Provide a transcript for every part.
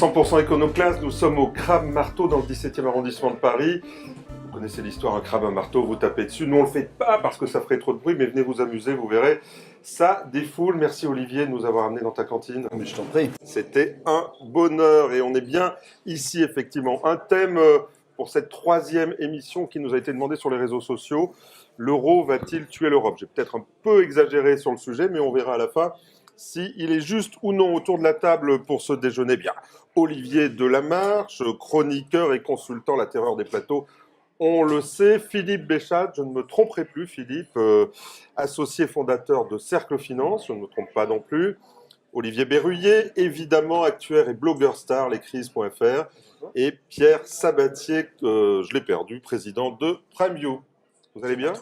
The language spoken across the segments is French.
100% Iconoclaste, nous sommes au Crabe Marteau dans le 17e arrondissement de Paris. Vous connaissez l'histoire, un crabe, un marteau, vous tapez dessus. Nous on le fait pas parce que ça ferait trop de bruit, mais venez vous amuser, vous verrez. Ça défoule. Merci Olivier de nous avoir amenés dans ta cantine. Mais je t'en prie. C'était un bonheur et on est bien ici effectivement. Un thème pour cette 3e émission qui nous a été demandée sur les réseaux sociaux. L'euro va-t-il tuer l'Europe? J'ai peut-être un peu exagéré sur le sujet, mais on verra à la fin s'il est juste ou non autour de la table pour ce déjeuner. Bien, Olivier Delamarche, chroniqueur et consultant La Terreur des plateaux, on le sait. Philippe Béchat, je ne me tromperai plus, Philippe, associé fondateur de Cercle Finance, je ne me trompe pas non plus. Olivier Berruyer, évidemment actuaire et blogueur star, lescrises.fr. Et Pierre Sabatier, je l'ai perdu, président de PrimeView. Vous allez bien ?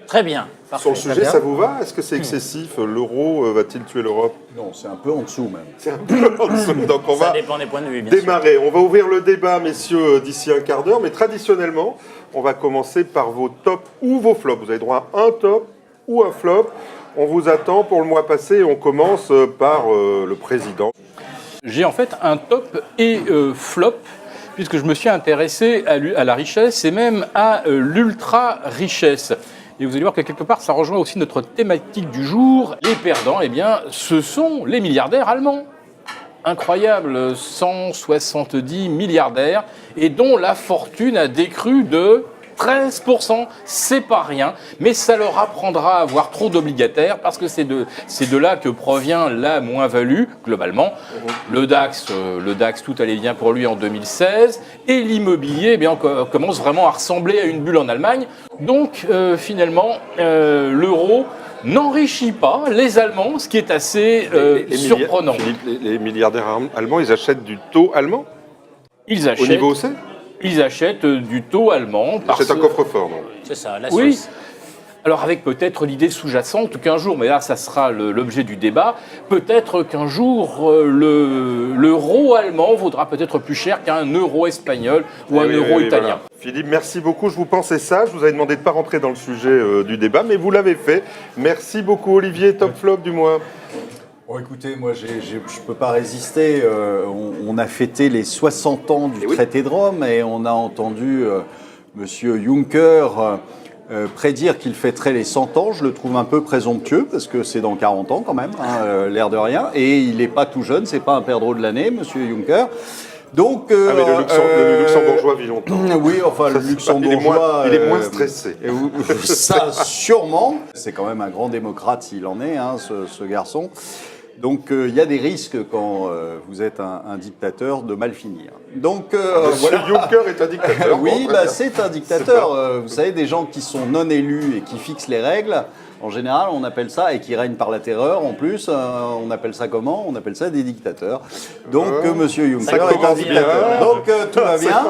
Très bien. Parfait. Sur le sujet, ça vous va? Est-ce que c'est excessif? L'euro va-t-il tuer l'Europe? Non, c'est un peu en dessous même. C'est un peu en dessous. Donc on va dépend des points de vue, bien démarrer. sûr. On va ouvrir le débat, messieurs, d'ici un quart d'heure. Mais traditionnellement, on va commencer par vos tops ou vos flops. Vous avez droit à un top ou un flop. On vous attend pour le mois passé et on commence par le président. J'ai en fait un top et flop, puisque je me suis intéressé à la richesse et même à l'ultra-richesse. Et vous allez voir que quelque part, ça rejoint aussi notre thématique du jour. Les perdants, eh bien, ce sont les milliardaires allemands. Incroyable, 170 milliardaires, et dont la fortune a décru de 13%, c'est pas rien, mais ça leur apprendra à avoir trop d'obligataires parce que c'est de là que provient la moins-value, globalement. Le DAX, tout allait bien pour lui en 2016, et l'immobilier, eh bien, commence vraiment à ressembler à une bulle en Allemagne. Donc, finalement, l'euro n'enrichit pas les Allemands, ce qui est assez surprenant. Philippe, les milliardaires allemands, ils achètent du taux allemand? Ils achètent. Au niveau C? Ils achètent du taux allemand. C'est un coffre-fort, non? C'est ça, la Oui. Suisse. Alors avec peut-être l'idée sous-jacente qu'un jour, mais là ça sera l'objet du débat, peut-être qu'un jour l'euro allemand vaudra peut-être plus cher qu'un euro espagnol ou un euro italien. Voilà. Philippe, merci beaucoup. Je vous pensais ça. Je vous avais demandé de ne pas rentrer dans le sujet du débat, mais vous l'avez fait. Merci beaucoup Olivier. Top flop du mois. Bon, écoutez, moi, je ne peux pas résister. On a fêté les 60 ans du traité de Rome et on a entendu Monsieur Juncker prédire qu'il fêterait les 100 ans. Je le trouve un peu présomptueux parce que c'est dans 40 ans quand même, l'air de rien. Et il n'est pas tout jeune, c'est pas un perdreau de l'année, Monsieur Juncker. Donc, mais le luxembourgeois vit longtemps. Oui, enfin, le luxembourgeois... Il est moins stressé. Ça, sûrement. C'est quand même un grand démocrate, s'il en est, ce garçon. Donc, il y a des risques quand vous êtes un dictateur de mal finir. Donc, voilà. Juncker est un dictateur. Oui, c'est un dictateur. Vous savez, des gens qui sont non élus et qui fixent les règles, en général, on appelle ça, et qui règnent par la terreur en plus, on appelle ça comment? On appelle ça des dictateurs. Donc, Monsieur Juncker est un dictateur. Donc, tout va bien.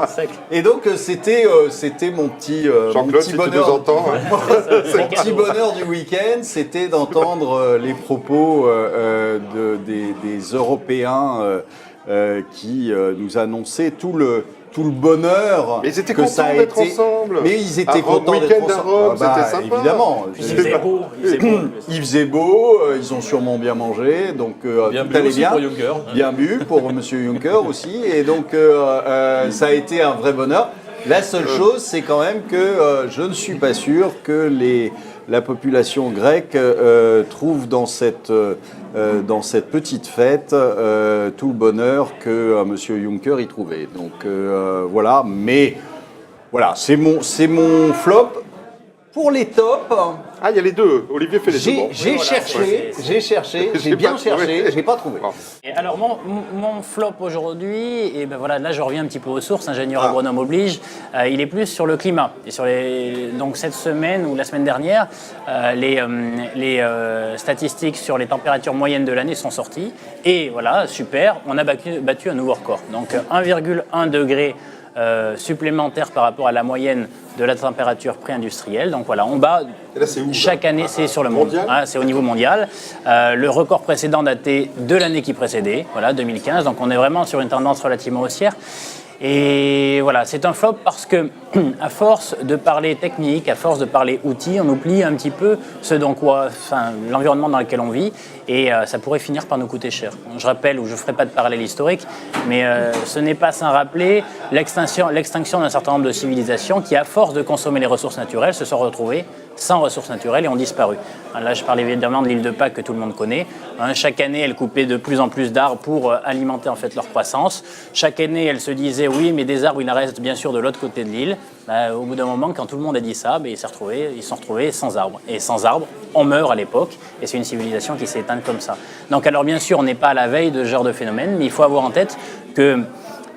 Et donc, c'était mon petit Jean-Claude, si bonheur. tu nous entends. Mon petit bonheur du week-end, c'était d'entendre les propos des Européens qui nous annonçaient tout le bonheur. Mais ils étaient que ça contents a d'être été. ensemble. Mais ils étaient contents d'être week-end à ensemble. Rome, c'était sympa. Évidemment. Puis il faisait beau. Il faisait beau, ils ont sûrement bien mangé, donc Bien tout bu allait aussi bien. pour Juncker. Bien bu pour Monsieur Juncker aussi, et donc ça a été un vrai bonheur. La seule chose, c'est quand même que je ne suis pas sûr que la population grecque trouve dans cette petite fête tout le bonheur que Monsieur Juncker y trouvait. Donc voilà, mais voilà, c'est mon flop. Pour les tops, Ah, il y a les deux. Olivier fait les deux. Bon. j'ai cherché, j'ai bien cherché, je n'ai pas trouvé. Et alors mon flop aujourd'hui, et ben voilà, là je reviens un petit peu aux sources, ingénieur agronome oblige, il est plus sur le climat. Et donc cette semaine ou la semaine dernière, les statistiques sur les températures moyennes de l'année sont sorties. Et voilà, super, on a battu un nouveau record. Donc 1,1 degré supplémentaire par rapport à la moyenne de la température pré-industrielle. Donc voilà, on bat chaque année, c'est sur le monde, c'est au niveau mondial. Le record précédent datait de l'année qui précédait, voilà, 2015. Donc on est vraiment sur une tendance relativement haussière. Et voilà, c'est un flop parce que, à force de parler technique, à force de parler outils, on oublie un petit peu l'environnement dans lequel on vit, et ça pourrait finir par nous coûter cher. Je rappelle, ou je ne ferai pas de parallèle historique, mais ce n'est pas sans rappeler l'extinction d'un certain nombre de civilisations qui, à force de consommer les ressources naturelles, se sont retrouvées sans ressources naturelles et ont disparu. Là, je parle évidemment de l'île de Pâques que tout le monde connaît. Chaque année, elle coupait de plus en plus d'arbres pour alimenter en fait leur croissance. Chaque année, elle se disait oui, mais des arbres, il en reste bien sûr de l'autre côté de l'île. Au bout d'un moment, quand tout le monde a dit ça, ils se sont retrouvés sans arbres. Et sans arbres, on meurt à l'époque. Et c'est une civilisation qui s'est éteinte comme ça. Donc, alors bien sûr, on n'est pas à la veille de ce genre de phénomène, mais il faut avoir en tête que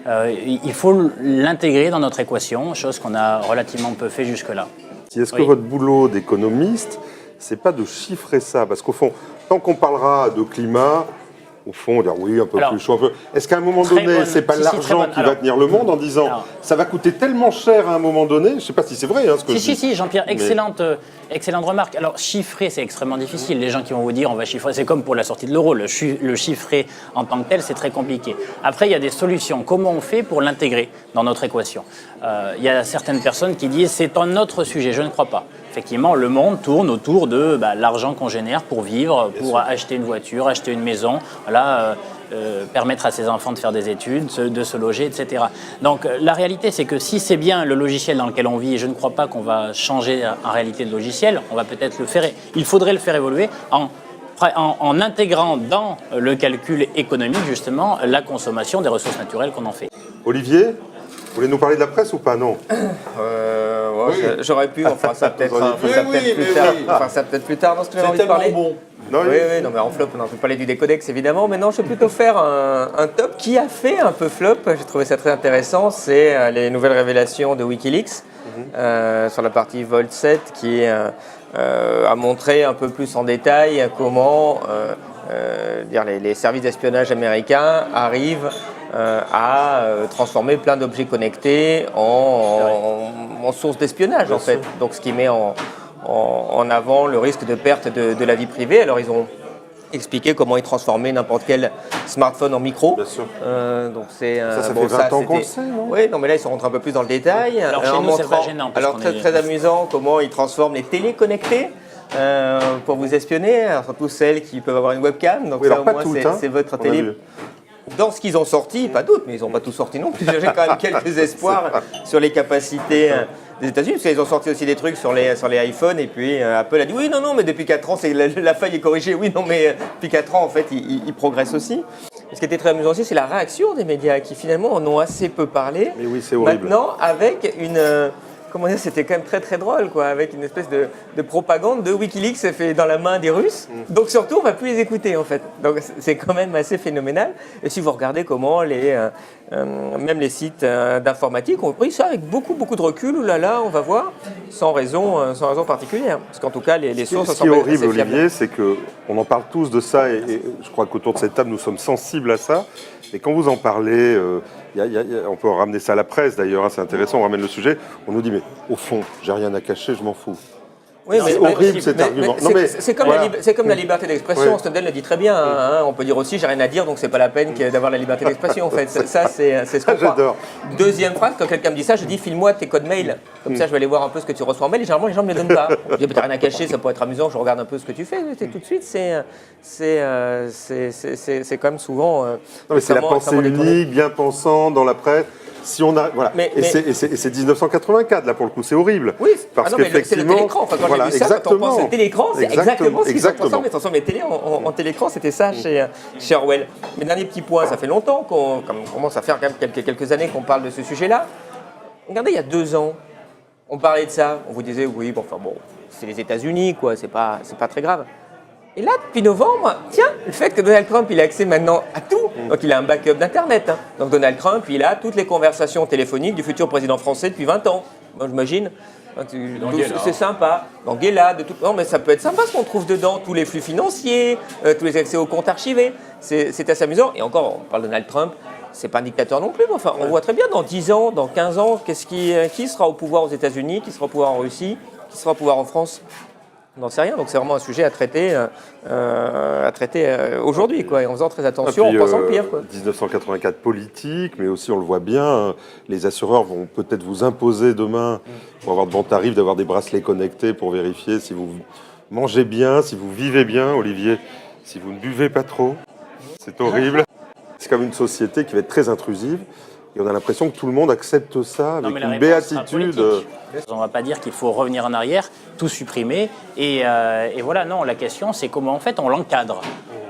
il faut l'intégrer dans notre équation, chose qu'on a relativement peu fait jusque-là. Est-ce que votre boulot d'économiste, c'est pas de chiffrer ça? Parce qu'au fond, tant qu'on parlera de climat, au fond, on va dire oui, un peu plus chaud, un peu. Est-ce qu'à un moment donné, c'est pas l'argent qui va tenir le monde en disant ça va coûter tellement cher à un moment donné? Je ne sais pas si c'est vrai ce que je dis. Si, Jean-Pierre, excellente remarque. Alors, chiffrer, c'est extrêmement difficile. Les gens qui vont vous dire on va chiffrer, c'est comme pour la sortie de l'euro. Le chiffrer en tant que tel, c'est très compliqué. Après, il y a des solutions. Comment on fait pour l'intégrer dans notre équation? Il y a certaines personnes qui disent c'est un autre sujet. Je ne crois pas. Effectivement, le monde tourne autour de l'argent qu'on génère pour vivre, pour acheter une voiture, acheter une maison, permettre à ses enfants de faire des études, de se loger, etc. Donc la réalité, c'est que si c'est bien le logiciel dans lequel on vit, et je ne crois pas qu'on va changer en réalité de logiciel, on va peut-être le faire, il faudrait le faire évoluer en intégrant dans le calcul économique, justement, la consommation des ressources naturelles qu'on en fait. Olivier, vous voulez nous parler de la presse ou pas? Non. Oui. J'aurais pu, on fera ça peut-être plus tard. Non, ce que j'avais envie de parler. Bon. Non, non, mais en flop, on a pu parler du Décodex évidemment, mais non, je vais plutôt faire un top qui a fait un peu flop. J'ai trouvé ça très intéressant, c'est les nouvelles révélations de Wikileaks sur la partie Vault 7 qui a montré un peu plus en détail comment les services d'espionnage américains arrivent à transformer plein d'objets connectés en source d'espionnage en fait. Donc ce qui met en avant le risque de perte de la vie privée. Alors ils ont expliqué comment ils transformaient n'importe quel smartphone en micro. Bien sûr. Donc c'est ça fait 20 ans qu'on le sait, non? Oui, non mais là ils sont rentrés un peu plus dans le détail. Alors chez nous c'est pas gênant. Alors très amusant comment ils transforment les télés connectées pour vous espionner, alors, surtout celles qui peuvent avoir une webcam. Donc ça au moins c'est votre télé. Dans ce qu'ils ont sorti, pas d'autres, mais ils n'ont pas tout sorti non plus. J'ai quand même quelques espoirs sur les capacités des États-Unis, parce qu'ils ont sorti aussi des trucs sur les iPhones, et puis Apple a dit oui, non, mais depuis 4 ans, la faille est corrigée. Oui, non, mais depuis 4 ans, en fait, ils progressent aussi. Ce qui était très amusant aussi, c'est la réaction des médias, qui finalement en ont assez peu parlé. Mais oui, c'est horrible. Maintenant, avec une... comment dire, c'était quand même très très drôle, quoi, avec une espèce de propagande de Wikileaks fait dans la main des Russes. Donc surtout, on ne va plus les écouter en fait. Donc c'est quand même assez phénoménal. Et si vous regardez comment même les sites d'informatique ont pris ça avec beaucoup de recul, oulala, on va voir, sans raison particulière. Parce qu'en tout cas, les sources... Ce qui est horrible, Olivier, c'est qu'on en parle tous de ça, et je crois qu'autour de cette table, nous sommes sensibles à ça. Et quand vous en parlez, on peut ramener ça à la presse d'ailleurs, c'est intéressant, on ramène le sujet, on nous dit mais au fond, j'ai rien à cacher, je m'en fous. Oui, c'est horrible cet argument. C'est comme la liberté d'expression, Snowden le dit très bien. On peut dire aussi j'ai rien à dire, donc c'est pas la peine d'avoir la liberté d'expression en fait. Ça c'est ce qu'on croit. J'adore. Deuxième phrase, quand quelqu'un me dit ça, je dis file-moi tes codes mail. Comme ça je vais aller voir un peu ce que tu reçois en mail. Et généralement les gens ne me les donnent pas. Je dis t'as rien à cacher, ça pourrait être amusant, je regarde un peu ce que tu fais. Tout de suite c'est quand même souvent... non mais c'est la pensée unique, bien pensant dans la presse. Si on a, voilà. Et c'est 1984, là, pour le coup, c'est horrible. Oui, parce c'est le télécran. Enfin, quand j'ai vu ça, quand on pense au télécran, c'est exactement ce qu'ils ont transformé. Ils transforment les télés en télécran, c'était ça chez Orwell. Mais dernier petit point, ça fait longtemps qu'on commence à faire quand même quelques années qu'on parle de ce sujet-là. Regardez, il y a 2 ans, on parlait de ça. On vous disait, oui, bon, c'est les États-Unis, quoi, c'est pas très grave. Et là, depuis novembre, tiens, le fait que Donald Trump, il a accès maintenant à tout, donc il a un backup d'Internet. Donc Donald Trump, il a toutes les conversations téléphoniques du futur président français depuis 20 ans. Moi, j'imagine. C'est sympa. D'Anguilla, de tout. Non, mais ça peut être sympa ce qu'on trouve dedans, tous les flux financiers, tous les accès aux comptes archivés. C'est assez amusant. Et encore, on parle de Donald Trump, c'est pas un dictateur non plus. Mais enfin, on voit très bien dans 10 ans, dans 15 ans, qui sera au pouvoir aux États-Unis, qui sera au pouvoir en Russie, qui sera au pouvoir en France. On n'en sait rien, donc c'est vraiment un sujet à traiter aujourd'hui, quoi, et en faisant très attention, puis, en pensant le pire, quoi. 1984 politique, mais aussi on le voit bien, les assureurs vont peut-être vous imposer demain, pour avoir de bons tarifs, d'avoir des bracelets connectés pour vérifier si vous mangez bien, si vous vivez bien, Olivier, si vous ne buvez pas trop. C'est horrible. C'est comme une société qui va être très intrusive. Et on a l'impression que tout le monde accepte ça avec une béatitude. On ne va pas dire qu'il faut revenir en arrière, tout supprimer. Et voilà, non, la question, c'est comment en fait on l'encadre.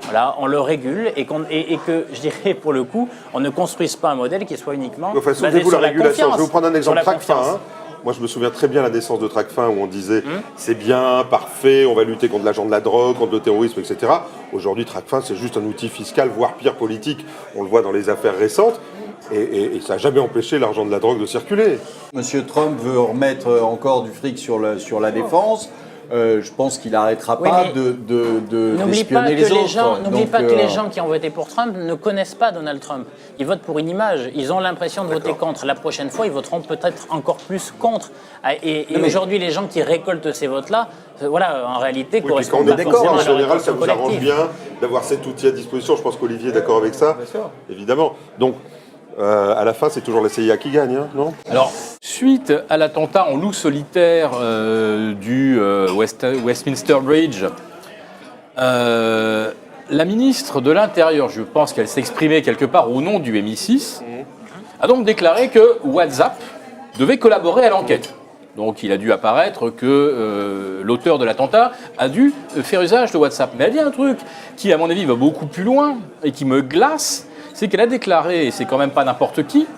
Voilà, on le régule et que, je dirais, pour le coup, on ne construise pas un modèle qui soit uniquement basé sur la confiance. Je vais vous prendre un exemple Tracfin. Moi, je me souviens très bien la naissance de Tracfin où on disait c'est bien, parfait, on va lutter contre l'agent de la drogue, contre le terrorisme, etc. Aujourd'hui, Tracfin, c'est juste un outil fiscal, voire pire politique. On le voit dans les affaires récentes. Et ça n'a jamais empêché l'argent de la drogue de circuler. Monsieur Trump veut remettre encore du fric sur la défense. Je pense qu'il n'arrêtera pas d'espionner les autres. N'oublie pas que les gens qui ont voté pour Trump ne connaissent pas Donald Trump. Ils votent pour une image. Ils ont l'impression de voter contre. La prochaine fois, ils voteront peut-être encore plus contre. Et aujourd'hui, les gens qui récoltent ces votes-là, voilà, en réalité, correspondent pas forcément à leur en général, ça vous arrange bien d'avoir cet outil à disposition. Je pense qu'Olivier est d'accord avec ça. Bien sûr. Évidemment. Donc, à la fin, c'est toujours la CIA qui gagne, hein, non ? Alors, suite à l'attentat en loup solitaire du Westminster Bridge, la ministre de l'Intérieur, je pense qu'elle s'exprimait quelque part au nom du MI6, a donc déclaré que WhatsApp devait collaborer à l'enquête. Donc il a dû apparaître que l'auteur de l'attentat a dû faire usage de WhatsApp. Mais elle dit un truc qui, à mon avis, va beaucoup plus loin et qui me glace, c'est qu'elle a déclaré, et c'est quand même pas n'importe qui,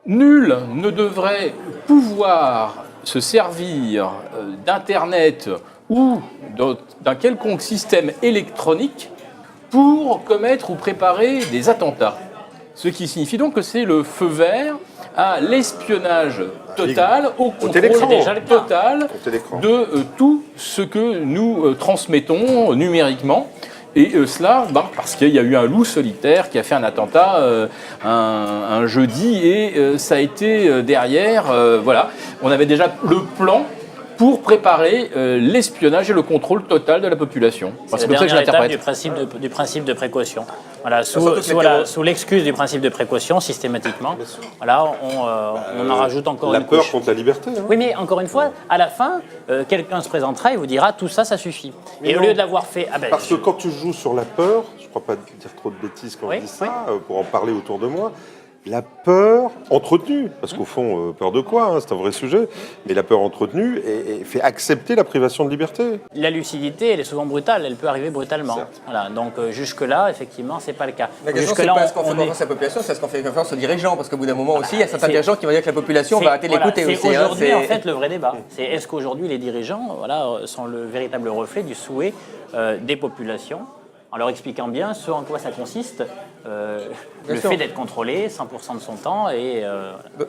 nul ne devrait pouvoir se servir d'Internet ou d'un quelconque système électronique pour commettre ou préparer des attentats. Ce qui signifie donc que c'est le feu vert à l'espionnage total, au contrôle total de tout ce que nous transmettons numériquement. Et cela, parce qu'il y a eu un loup solitaire qui a fait un attentat un jeudi et ça a été derrière, voilà, on avait déjà le plan pour préparer l'espionnage et le contrôle total de la population. C'est la dernière étape du principe de précaution. Voilà, sous l'excuse du principe de précaution, systématiquement, voilà, on en rajoute encore une couche. La peur contre la liberté. Hein. Oui, mais encore une fois, à la fin, quelqu'un se présentera et vous dira tout ça, ça suffit. Mais au lieu de l'avoir fait... Parce que quand tu joues sur la peur, je ne crois pas dire trop de bêtises quand je dis ça, pour en parler autour de moi, la peur entretenue, parce qu'au fond, peur de quoi, hein, c'est un vrai sujet, mais la peur entretenue fait accepter la privation de liberté. La lucidité, elle est souvent brutale, elle peut arriver brutalement. Voilà, donc jusque-là, effectivement, c'est pas le cas. La question, c'est pas est-ce qu'on fait confiance à la population, c'est est-ce qu'on fait confiance aux dirigeants, parce qu'au bout d'un moment aussi, il y a certains dirigeants qui vont dire que la population va arrêter d'écouter aussi. C'est aujourd'hui, en fait, le vrai débat. C'est est-ce qu'aujourd'hui, les dirigeants sont le véritable reflet du souhait des populations, en leur expliquant bien ce en quoi ça consiste, le fait d'être contrôlé 100% de son temps.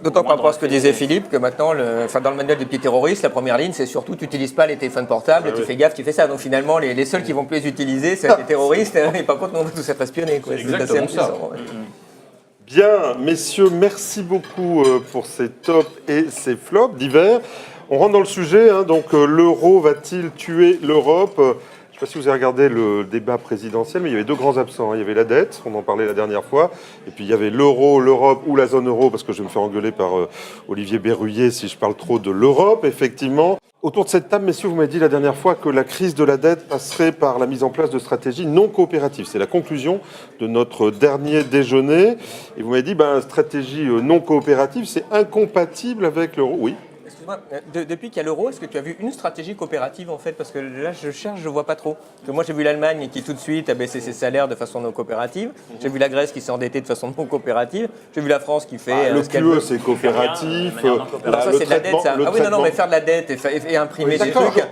D'autant par rapport à ce que disait Philippe, que maintenant, dans le manuel des petits terroristes, la première ligne, c'est surtout tu n'utilises pas les téléphones portables, tu fais gaffe, tu fais ça. Donc finalement, les seuls qui vont plus les utiliser, c'est les terroristes, et par contre, nous, on va tous être espionnés. C'est exactement ça. Bien, messieurs, merci beaucoup pour ces tops et ces flops divers. On rentre dans le sujet, hein, donc l'euro va-t-il tuer l'Europe ? Je ne sais pas si vous avez regardé le débat présidentiel, mais il y avait deux grands absents. Il y avait la dette, on en parlait la dernière fois, et puis il y avait l'euro, l'Europe ou la zone euro, parce que je vais me faire engueuler par Olivier Berruyer si je parle trop de l'Europe, effectivement. Autour de cette table, messieurs, vous m'avez dit la dernière fois que la crise de la dette passerait par la mise en place de stratégies non coopératives. C'est la conclusion de notre dernier déjeuner. Et vous m'avez dit, stratégie non coopérative, c'est incompatible avec l'euro. Oui. Excuse-moi, depuis qu'il y a l'euro, est-ce que tu as vu une stratégie coopérative en fait ? Parce que là, je cherche, je ne vois pas trop. Parce que moi, j'ai vu l'Allemagne qui tout de suite a baissé ses salaires de façon non coopérative. J'ai vu la Grèce qui s'est endettée de façon non coopérative. J'ai vu la France qui fait. Le QE, c'est coopératif. Ça, c'est de la dette, ça. Ah oui, non, mais faire de la dette et imprimer des trucs.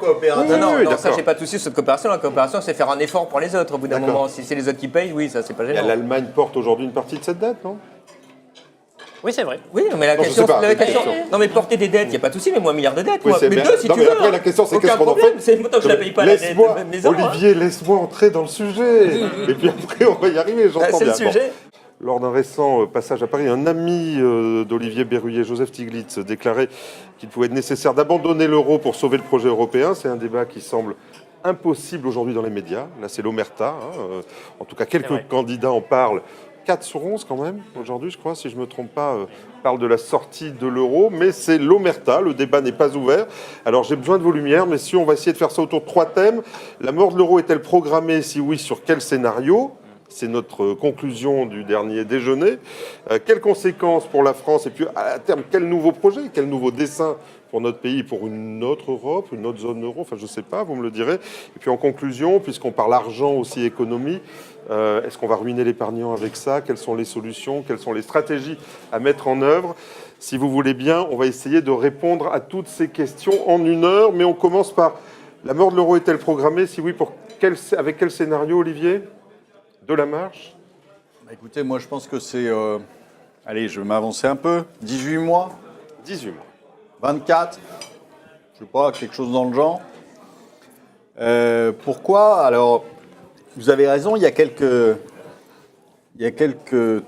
Non, ça, j'ai pas de souci sur cette coopération. La coopération, c'est faire un effort pour les autres au bout d'un moment. Si c'est les autres qui payent, oui, ça, c'est pas gênant. L'Allemagne porte aujourd'hui une partie de cette dette, non ? Oui, c'est vrai. Oui, mais la question, non, mais porter des dettes, il n'y a pas de souci, mais moi, 1 milliard de dettes, moi. Mais deux, si tu veux. Après, la question, c'est qu'est-ce qu'on en fait ? C'est tant que je ne la paye pas, la dette. Olivier, laisse-moi entrer dans le sujet. Et puis après, on va y arriver, j'entends bien. C'est le sujet. Lors d'un récent passage à Paris, un ami d'Olivier Berruyer, Joseph Stiglitz, déclarait qu'il pouvait être nécessaire d'abandonner l'euro pour sauver le projet européen. C'est un débat qui semble impossible aujourd'hui dans les médias. Là, c'est l'omerta. En tout cas, quelques candidats en parlent. 4 sur 11 quand même, aujourd'hui, je crois, si je ne me trompe pas, parlent de la sortie de l'euro. Mais c'est l'omerta, le débat n'est pas ouvert. Alors, j'ai besoin de vos lumières, messieurs. On va essayer de faire ça autour de 3 thèmes. La mort de l'euro est-elle programmée? Si oui, sur quel scénario? C'est notre conclusion du dernier déjeuner. Quelles conséquences pour la France? Et puis, à terme, quel nouveau projet, quel nouveau dessein pour notre pays, pour une autre Europe, une autre zone euro? Enfin, je ne sais pas, vous me le direz. Et puis, en conclusion, puisqu'on parle argent aussi, économie, est-ce qu'on va ruiner l'épargnant avec ça? Quelles sont les solutions? Quelles sont les stratégies à mettre en œuvre? Si vous voulez bien, on va essayer de répondre à toutes ces questions en 1 heure. Mais on commence par la mort de l'euro est-elle programmée? Si oui, avec quel scénario, Olivier? De la marche? Écoutez, moi je pense que c'est... allez, je vais m'avancer un peu. 18 mois 18 mois. 24? Je sais pas, quelque chose dans le genre. Pourquoi? Alors, vous avez raison, il y a quelques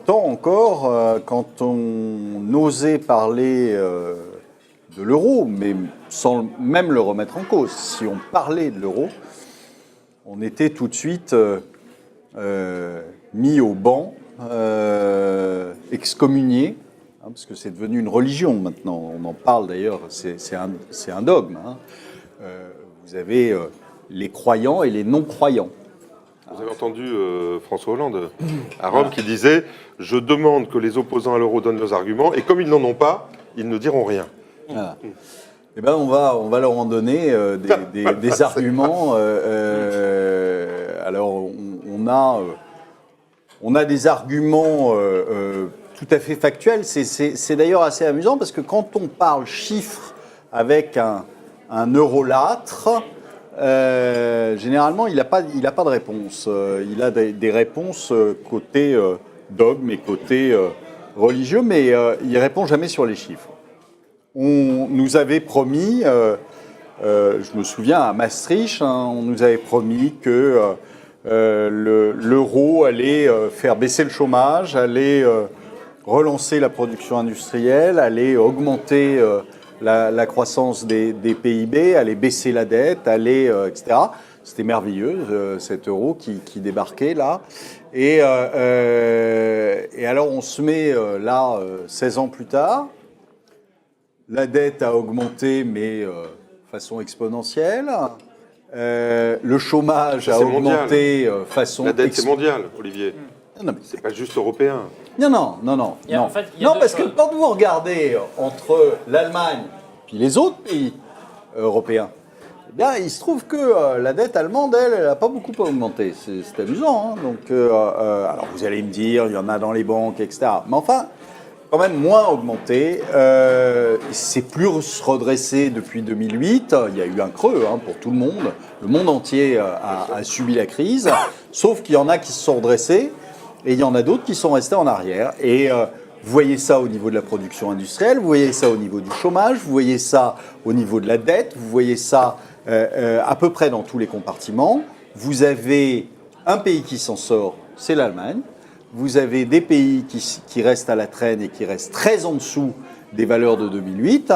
temps encore, quand on osait parler de l'euro, mais sans même le remettre en cause, si on parlait de l'euro, on était tout de suite... mis au banc, excommunié, parce que c'est devenu une religion maintenant, on en parle d'ailleurs, c'est un dogme. Vous avez les croyants et les non-croyants. Vous avez entendu François Hollande à Rome qui disait « Je demande que les opposants à l'euro donnent leurs arguments, et comme ils n'en ont pas, ils ne diront rien. » Voilà. Eh ben on va leur en donner des arguments. Alors, on a des arguments tout à fait factuels. C'est d'ailleurs assez amusant parce que quand on parle chiffres avec un eurolâtre, généralement, il n'a pas de réponse. Il a des réponses côté dogme et côté religieux, mais il ne répond jamais sur les chiffres. On nous avait promis, je me souviens à Maastricht, on nous avait promis que l'euro allait faire baisser le chômage, allait relancer la production industrielle, allait augmenter la croissance des PIB, allait baisser la dette, etc. C'était merveilleux, cet euro qui débarquait là. Et alors on se met là 16 ans plus tard. La dette a augmenté, mais de façon exponentielle. Le chômage a augmenté façon... La dette, c'est mondial, Olivier. Non, mais... c'est pas juste européen. Non. En fait, non, parce que quand vous regardez entre l'Allemagne et les autres pays européens, eh bien, il se trouve que la dette allemande, elle n'a pas beaucoup augmenté. C'est amusant. Donc, alors, vous allez me dire, il y en a dans les banques, etc. Mais enfin... quand même moins augmenté. C'est plus redressé depuis 2008. Il y a eu un creux pour tout le monde. Le monde entier a subi la crise. Sauf qu'il y en a qui se sont redressés et il y en a d'autres qui sont restés en arrière. Et vous voyez ça au niveau de la production industrielle, vous voyez ça au niveau du chômage, vous voyez ça au niveau de la dette, vous voyez ça à peu près dans tous les compartiments. Vous avez un pays qui s'en sort, c'est l'Allemagne. Vous avez des pays qui restent à la traîne et qui restent très en dessous des valeurs de 2008,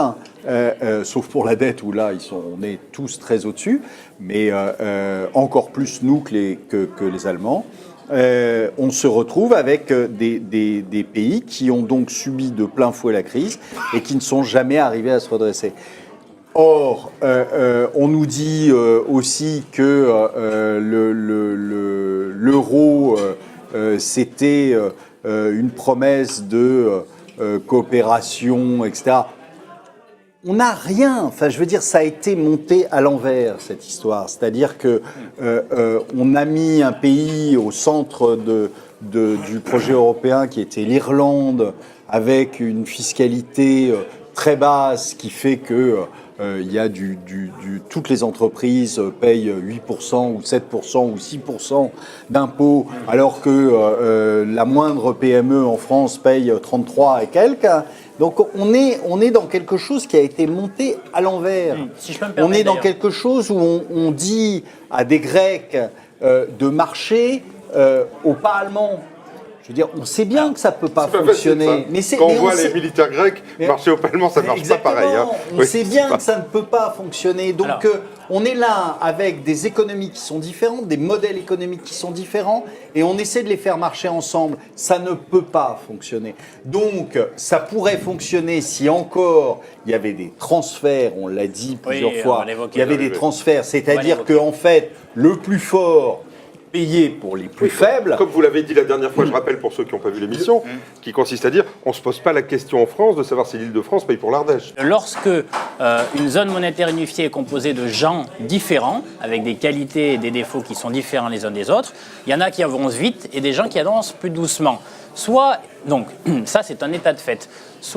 sauf pour la dette où là, on est tous très au-dessus, mais encore plus nous que les Allemands. On se retrouve avec des pays qui ont donc subi de plein fouet la crise et qui ne sont jamais arrivés à se redresser. Or, on nous dit aussi que l'euro... c'était une promesse de coopération, etc. On n'a rien. Enfin, je veux dire, ça a été monté à l'envers, cette histoire. C'est-à-dire que on a mis un pays au centre du projet européen qui était l'Irlande, avec une fiscalité très basse qui fait que il y a toutes les entreprises payent 8% ou 7% ou 6% d'impôts, alors que la moindre PME en France paye 33 et quelques. Donc on est dans quelque chose qui a été monté à l'envers. Si je peux me On permettre, est dans d'ailleurs. quelque chose où on dit à des Grecs de marcher au pas allemand. Je veux dire, on sait bien que ça ne peut pas C'est fonctionner. facile, ça. Quand on voit les militaires grecs marcher au Parlement, ça ne marche pas pareil. Hein. On sait bien que ça ne peut pas fonctionner. Donc, on est là avec des économies qui sont différentes, des modèles économiques qui sont différents, et on essaie de les faire marcher ensemble. Ça ne peut pas fonctionner. Donc, ça pourrait fonctionner si encore il y avait des transferts, on l'a dit plusieurs fois, il y avait des transferts, c'est-à-dire qu'en fait, le plus fort payer pour les plus faibles. Comme vous l'avez dit la dernière fois, je rappelle pour ceux qui n'ont pas vu l'émission, qui consiste à dire on ne se pose pas la question en France de savoir si l'Île-de-France paye pour l'Ardèche. Lorsque une zone monétaire unifiée est composée de gens différents, avec des qualités et des défauts qui sont différents les uns des autres, il y en a qui avancent vite et des gens qui avancent plus doucement. Donc, ça c'est un état de fait.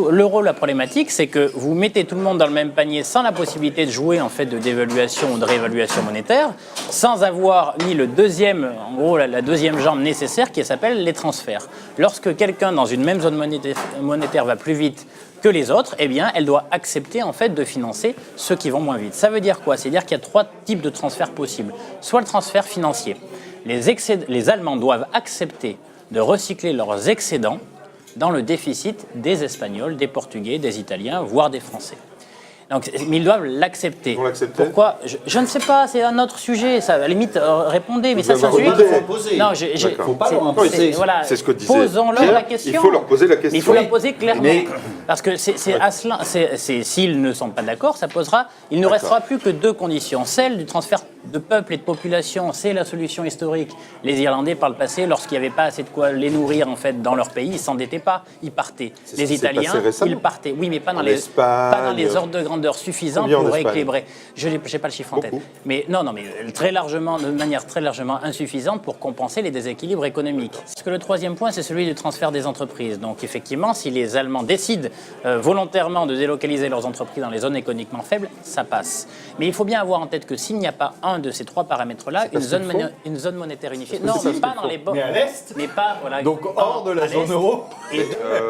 L'euro, la problématique, c'est que vous mettez tout le monde dans le même panier sans la possibilité de jouer en fait de dévaluation ou de réévaluation monétaire, sans avoir mis le deuxième, en gros la deuxième jambe nécessaire qui s'appelle les transferts. Lorsque quelqu'un dans une même zone monétaire va plus vite que les autres, eh bien, elle doit accepter en fait de financer ceux qui vont moins vite. Ça veut dire quoi? C'est-à-dire qu'il y a 3 types de transferts possibles. Soit le transfert financier. Les Allemands doivent accepter de recycler leurs excédents dans le déficit des Espagnols, des Portugais, des Italiens, voire des Français. Donc, mais ils doivent l'accepter. Ils vont l'accepter. Pourquoi? Je ne sais pas, c'est un autre sujet. Ça, à la limite, répondez, mais ça, c'est un sujet qu'il faut poser. Non, faut pas leur imposer. Voilà, c'est ce que disait posons-leur Pierre, la question. il faut leur poser la question. Il faut la poser clairement. Mais... Parce que s'ils ne sont pas d'accord, il ne restera plus que 2 conditions. Celle du transfert de peuple et de population, c'est la solution historique. Les Irlandais, par le passé, lorsqu'il n'y avait pas assez de quoi les nourrir en fait, dans leur pays, ils ne s'endettaient pas, ils partaient. Les Italiens, ils partaient. Oui, mais pas dans les ordres de grandeur suffisants pour équilibrer. Je n'ai pas le chiffre en tête. Mais très largement, de manière très largement insuffisante pour compenser les déséquilibres économiques. Parce que le 3e point, c'est celui du transfert des entreprises. Donc effectivement, si les Allemands décident volontairement de délocaliser leurs entreprises dans les zones économiquement faibles, ça passe. Mais il faut bien avoir en tête que s'il n'y a pas un de ces 3 paramètres-là, une zone monétaire unifiée, non, mais pas dans les bonnes... Mais à l'Est, mais pas, voilà, donc hors de la zone euro. Et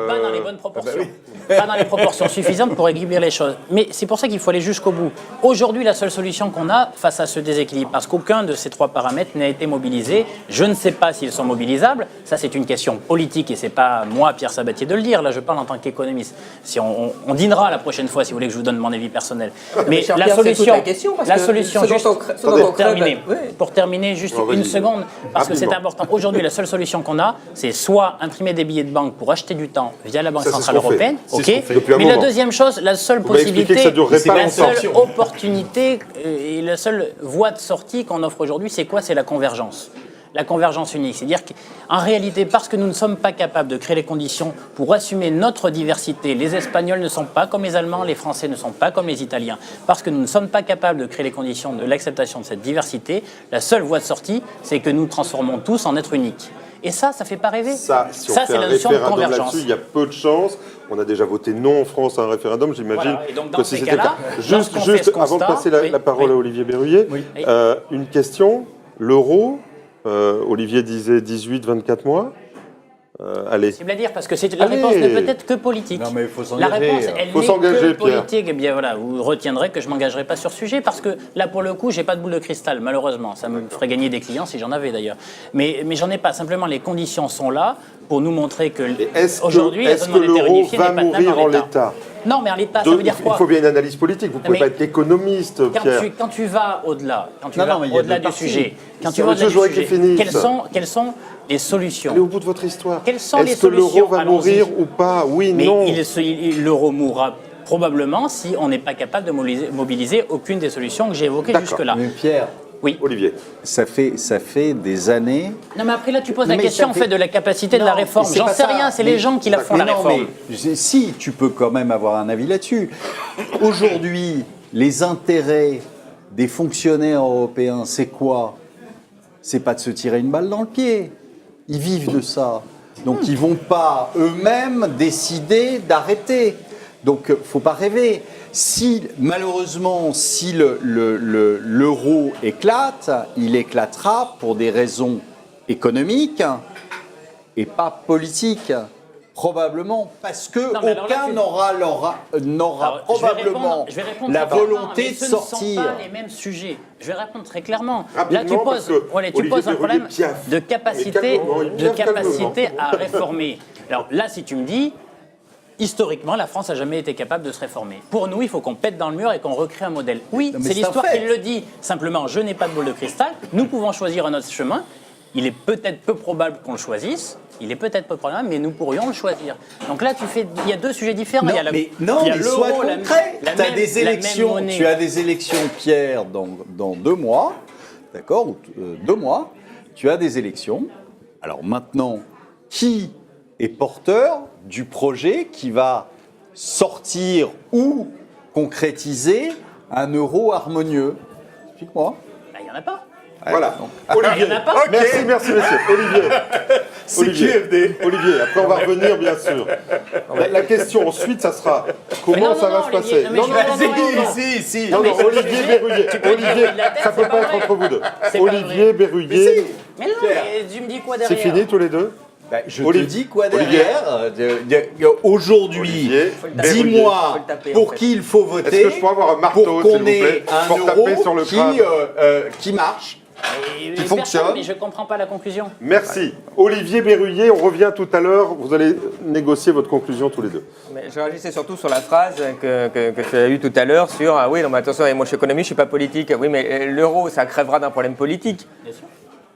pas dans les bonnes proportions. Pas dans les proportions suffisantes pour équilibrer les choses. Mais c'est pour ça qu'il faut aller jusqu'au bout. Aujourd'hui, la seule solution qu'on a face à ce déséquilibre, parce qu'aucun de ces 3 paramètres n'a été mobilisé, je ne sais pas s'ils sont mobilisables, ça c'est une question politique et c'est pas moi, Pierre Sabatier, de le dire, là je parle en tant qu'économiste. Si on dînera la prochaine fois si vous voulez que je vous donne mon avis personnel. Mais la solution, juste pour terminer, juste une seconde, parce que c'est important. Aujourd'hui, la seule solution qu'on a, c'est soit imprimer des billets de banque pour acheter du temps via la Banque Centrale Européenne, mais la deuxième chose, la seule possibilité, la seule opportunité et la seule voie de sortie qu'on offre aujourd'hui, c'est quoi? C'est la convergence. La convergence unique. C'est-à-dire qu'en réalité, parce que nous ne sommes pas capables de créer les conditions pour assumer notre diversité, les Espagnols ne sont pas comme les Allemands, les Français ne sont pas comme les Italiens, parce que nous ne sommes pas capables de créer les conditions de l'acceptation de cette diversité, la seule voie de sortie, c'est que nous transformons tous en êtres uniques. Et ça fait pas rêver. Ça c'est la notion de convergence. Il y a peu de chances. On a déjà voté non en France à un référendum, j'imagine que si c'était le cas. Juste avant de passer la parole à Olivier Berruyer, une question. L'euro, Olivier disait 18-24 mois. Allez. C'est à dire parce que la réponse n'est peut-être que politique. Non mais il faut s'engager. La réponse, elle n'est que politique. Eh bien voilà, vous retiendrez que je ne m'engagerai pas sur ce sujet parce que là, pour le coup, j'ai pas de boule de cristal, malheureusement. Ça me ferait gagner des clients si j'en avais d'ailleurs. Mais j'en ai pas. Simplement, les conditions sont là pour nous montrer que aujourd'hui, la zone monétaire unifiée n'est pas tenable en l'état. Non, mais en l'état, ça veut dire quoi? Il faut bien une analyse politique. Vous ne pouvez pas être économiste, Pierre. Quand tu vas au-delà, du sujet, quelles sont les solutions? Allez au bout de votre histoire. Quelles sont les Est-ce solutions? que l'euro va mourir ou pas? Oui, non. Mais l'euro mourra probablement si on n'est pas capable de mobiliser aucune des solutions que j'ai évoquées jusque-là. Mais Pierre, oui. Olivier. Ça fait des années. Non, mais après là, tu poses la question en fait de la capacité de la réforme. J'en sais rien, c'est les gens qui la font la réforme. Mais si, tu peux quand même avoir un avis là-dessus. Aujourd'hui, les intérêts des fonctionnaires européens, c'est quoi? C'est pas de se tirer une balle dans le pied. Ils vivent de ça. Donc ils vont pas eux-mêmes décider d'arrêter. Donc faut pas rêver. Malheureusement, si l'euro éclate, il éclatera pour des raisons économiques et pas politiques. Probablement, parce que Non, mais alors là, aucun tu- n'aura Alors, probablement je vais répondre la très clairement, volonté mais de ce sortir. ne sont pas les mêmes sujets. Je vais répondre très clairement. Rapidement, Là, tu parce poses, que voilà, tu Olivier poses un problème Berruyer piaffe. de Mais capacité, calmement, à réformer. Alors là, si tu me dis, historiquement, la France n'a jamais été capable de se réformer. Pour nous, il faut qu'on pète dans le mur et qu'on recrée un modèle. Oui, Non, mais c'est c'est un l'histoire fait. qui le dit. Simplement, je n'ai pas de boule de cristal. Nous pouvons choisir un autre chemin. Il est peut-être peu probable qu'on le choisisse. Il est peut-être peu probable, mais nous pourrions le choisir. Donc là, il y a deux sujets différents. Non, il y a la- mais il y a sois l'euro, concret. la Tu as même- des la même élections, monnaie. tu as des élections, Pierre, dans 2 mois, d'accord, 2 mois, tu as des élections. Alors maintenant, qui est porteur du projet qui va sortir ou concrétiser un euro harmonieux? Explique-moi. Bah, il n'y en a pas. Voilà. Il Olivier. n'y en a pas. Merci, messieurs. Olivier. C'est Olivier. QFD. Olivier, après on va revenir bien sûr. La question ensuite, ça sera comment non, ça non, va non, se passer. Olivier, non, mais Si. Non, mais c'est Olivier le sujet. Berruyer. Tu peux Olivier, dire de la tête, ça peut c'est pas pas être vrai. entre vous deux. C'est pas Olivier vrai. Berruyer, Mais non, mais tu me dis quoi derrière? c'est fini tous les deux. Je Olivier. te dis quoi Olivier. derrière aujourd'hui, Olivier. dis-moi Faut le taper, en pour fait. qui il faut voter Est-ce que je peux avoir un marteau, pour s'il qu'on vous ait plaît, un pour taper sur euro le crâne qui marche. Et Qui personne, fonctionne. Mais je comprends pas la conclusion. Merci. Olivier Berruyer, on revient tout à l'heure. Vous allez négocier votre conclusion tous les deux. Mais je réagissais surtout sur la phrase que tu as eue tout à l'heure sur ah oui, non, mais attention, moi je suis économiste, je suis pas politique. Oui, mais l'euro, ça crèvera d'un problème politique. Bien sûr.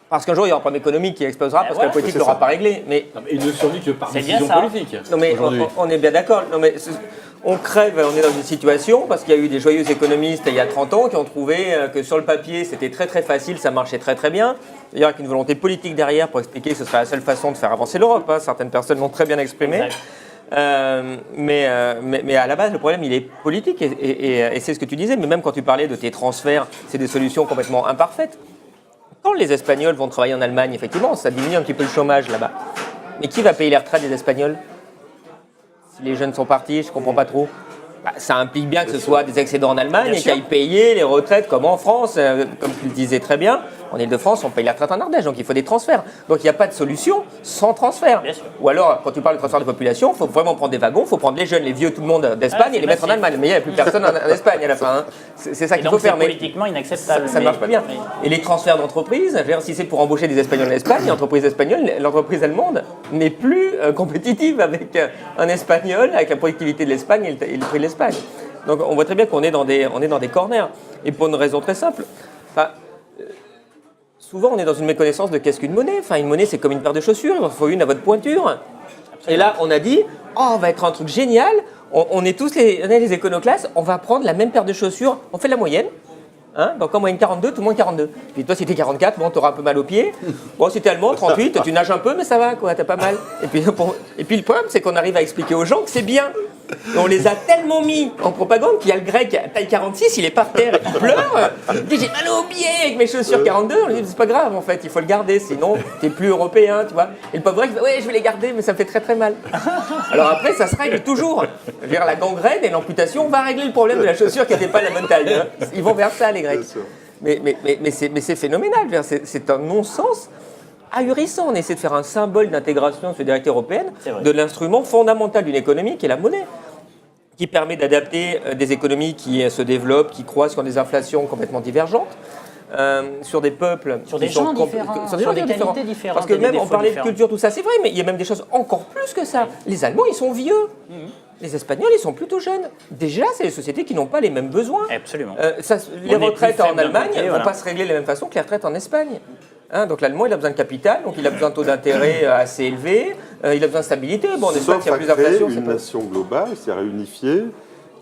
Parce qu'un jour, il y aura un problème économique qui explosera parce voilà, que la politique c'est ne l'aura ça. pas réglé. Mais Non, mais il ne survit que par C'est bien décision ça. politique. non, mais aujourd'hui. on est bien d'accord. Non, mais on crève, on est dans une situation parce qu'il y a eu des joyeux économistes il y a 30 ans qui ont trouvé que sur le papier c'était très très facile, ça marchait très très bien. D'ailleurs avec une volonté politique derrière pour expliquer que ce serait la seule façon de faire avancer l'Europe. Hein. Certaines personnes l'ont très bien exprimé. Exact. Mais à la base, le problème, il est politique et c'est ce que tu disais. Mais même quand tu parlais de tes transferts, c'est des solutions complètement imparfaites. Quand les Espagnols vont travailler en Allemagne, effectivement, ça diminue un petit peu le chômage là-bas. Mais qui va payer les retraites des Espagnols? Si les jeunes sont partis, je ne comprends pas trop. Bah, ça implique bien que ce soit des excédents en Allemagne Bien et sûr. qu'ils payent les retraites comme en France. Comme tu le disais très bien, en Ile-de-France, on paye la retraite en Ardèche, donc il faut des transferts. Donc il n'y a pas de solution sans transfert. Bien sûr. Ou alors, quand tu parles de transfert de population, il faut vraiment prendre des wagons, il faut prendre les jeunes, les vieux, tout le monde d'Espagne c'est et les mettre en massif. Allemagne. Mais il n'y a plus personne en Espagne à la fin. Hein. C'est ça Et qu'il faut donc c'est faire. Mais politiquement inacceptable. ça ne mais- marche pas bien. Oui. Et les transferts d'entreprises, je veux dire, si c'est pour embaucher des Espagnols en Espagne, l'entreprise espagnole, l'entreprise allemande n'est plus compétitive avec un Espagnol, avec la productivité de l'Espagne et le prix de l'Espagne. Donc on voit très bien qu'on est dans des corners. Et pour une raison très simple. Enfin, souvent on est dans une méconnaissance de qu'est-ce qu'une monnaie. Enfin, une monnaie c'est comme une paire de chaussures, il en faut une à votre pointure. Et là on a dit, oh, on va être un truc génial, on est tous les éconoclastes, on va prendre la même paire de chaussures, on fait la moyenne. Hein, donc en moyenne 42, tout le monde 42. Puis toi, si t'es 44, bon, t'auras un peu mal aux pieds. Bon, si t'es allemand, 38, tu nages un peu, mais ça va, quoi, t'as pas mal. Et puis le problème, c'est qu'on arrive à expliquer aux gens que c'est bien. Et on les a tellement mis en propagande qu'il y a le grec taille 46, il est par terre, il pleure. Il dit j'ai mal aux pieds avec mes chaussures 42. On lui dit c'est pas grave en fait, il faut le garder, sinon t'es plus européen, tu vois. Et le pauvre grec, ouais, je vais les garder, mais ça me fait très très mal. Alors après, ça se règle toujours. Je veux dire, la gangrène et l'amputation, on va régler le problème de la chaussure qui n'était pas la bonne taille. Hein. Ils vont vers ça, les Grecs. Mais c'est phénoménal. Je veux dire, c'est un non-sens ahurissant. On essaie de faire un symbole d'intégration de solidarité européenne de l'instrument fondamental d'une économie qui est la monnaie, qui permet d'adapter des économies qui se développent, qui croissent, qui ont des inflations complètement divergentes. Sur des peuples Sur qui des sont gens différents, sur des sur gens des différents. qualités différentes Parce que et des même on défauts parlait différents. de culture, tout ça, c'est vrai, mais il y a même des choses encore plus que ça. Les Allemands, ils sont vieux. Les Espagnols, ils sont plutôt jeunes. Déjà, c'est des sociétés qui n'ont pas les mêmes besoins. Absolument. Les On est retraites plus en faible d'un Allemagne côté, ne vont voilà. pas se régler de la même façon que les retraites en Espagne. Hein, donc l'Allemand, il a besoin de capital, donc il a besoin de taux d'intérêt assez élevés, il a besoin de stabilité. Bon, en Espagne, Sauf il y a à plus créer d'inflation. c'est une pas- nation globale, c'est-à-dire unifier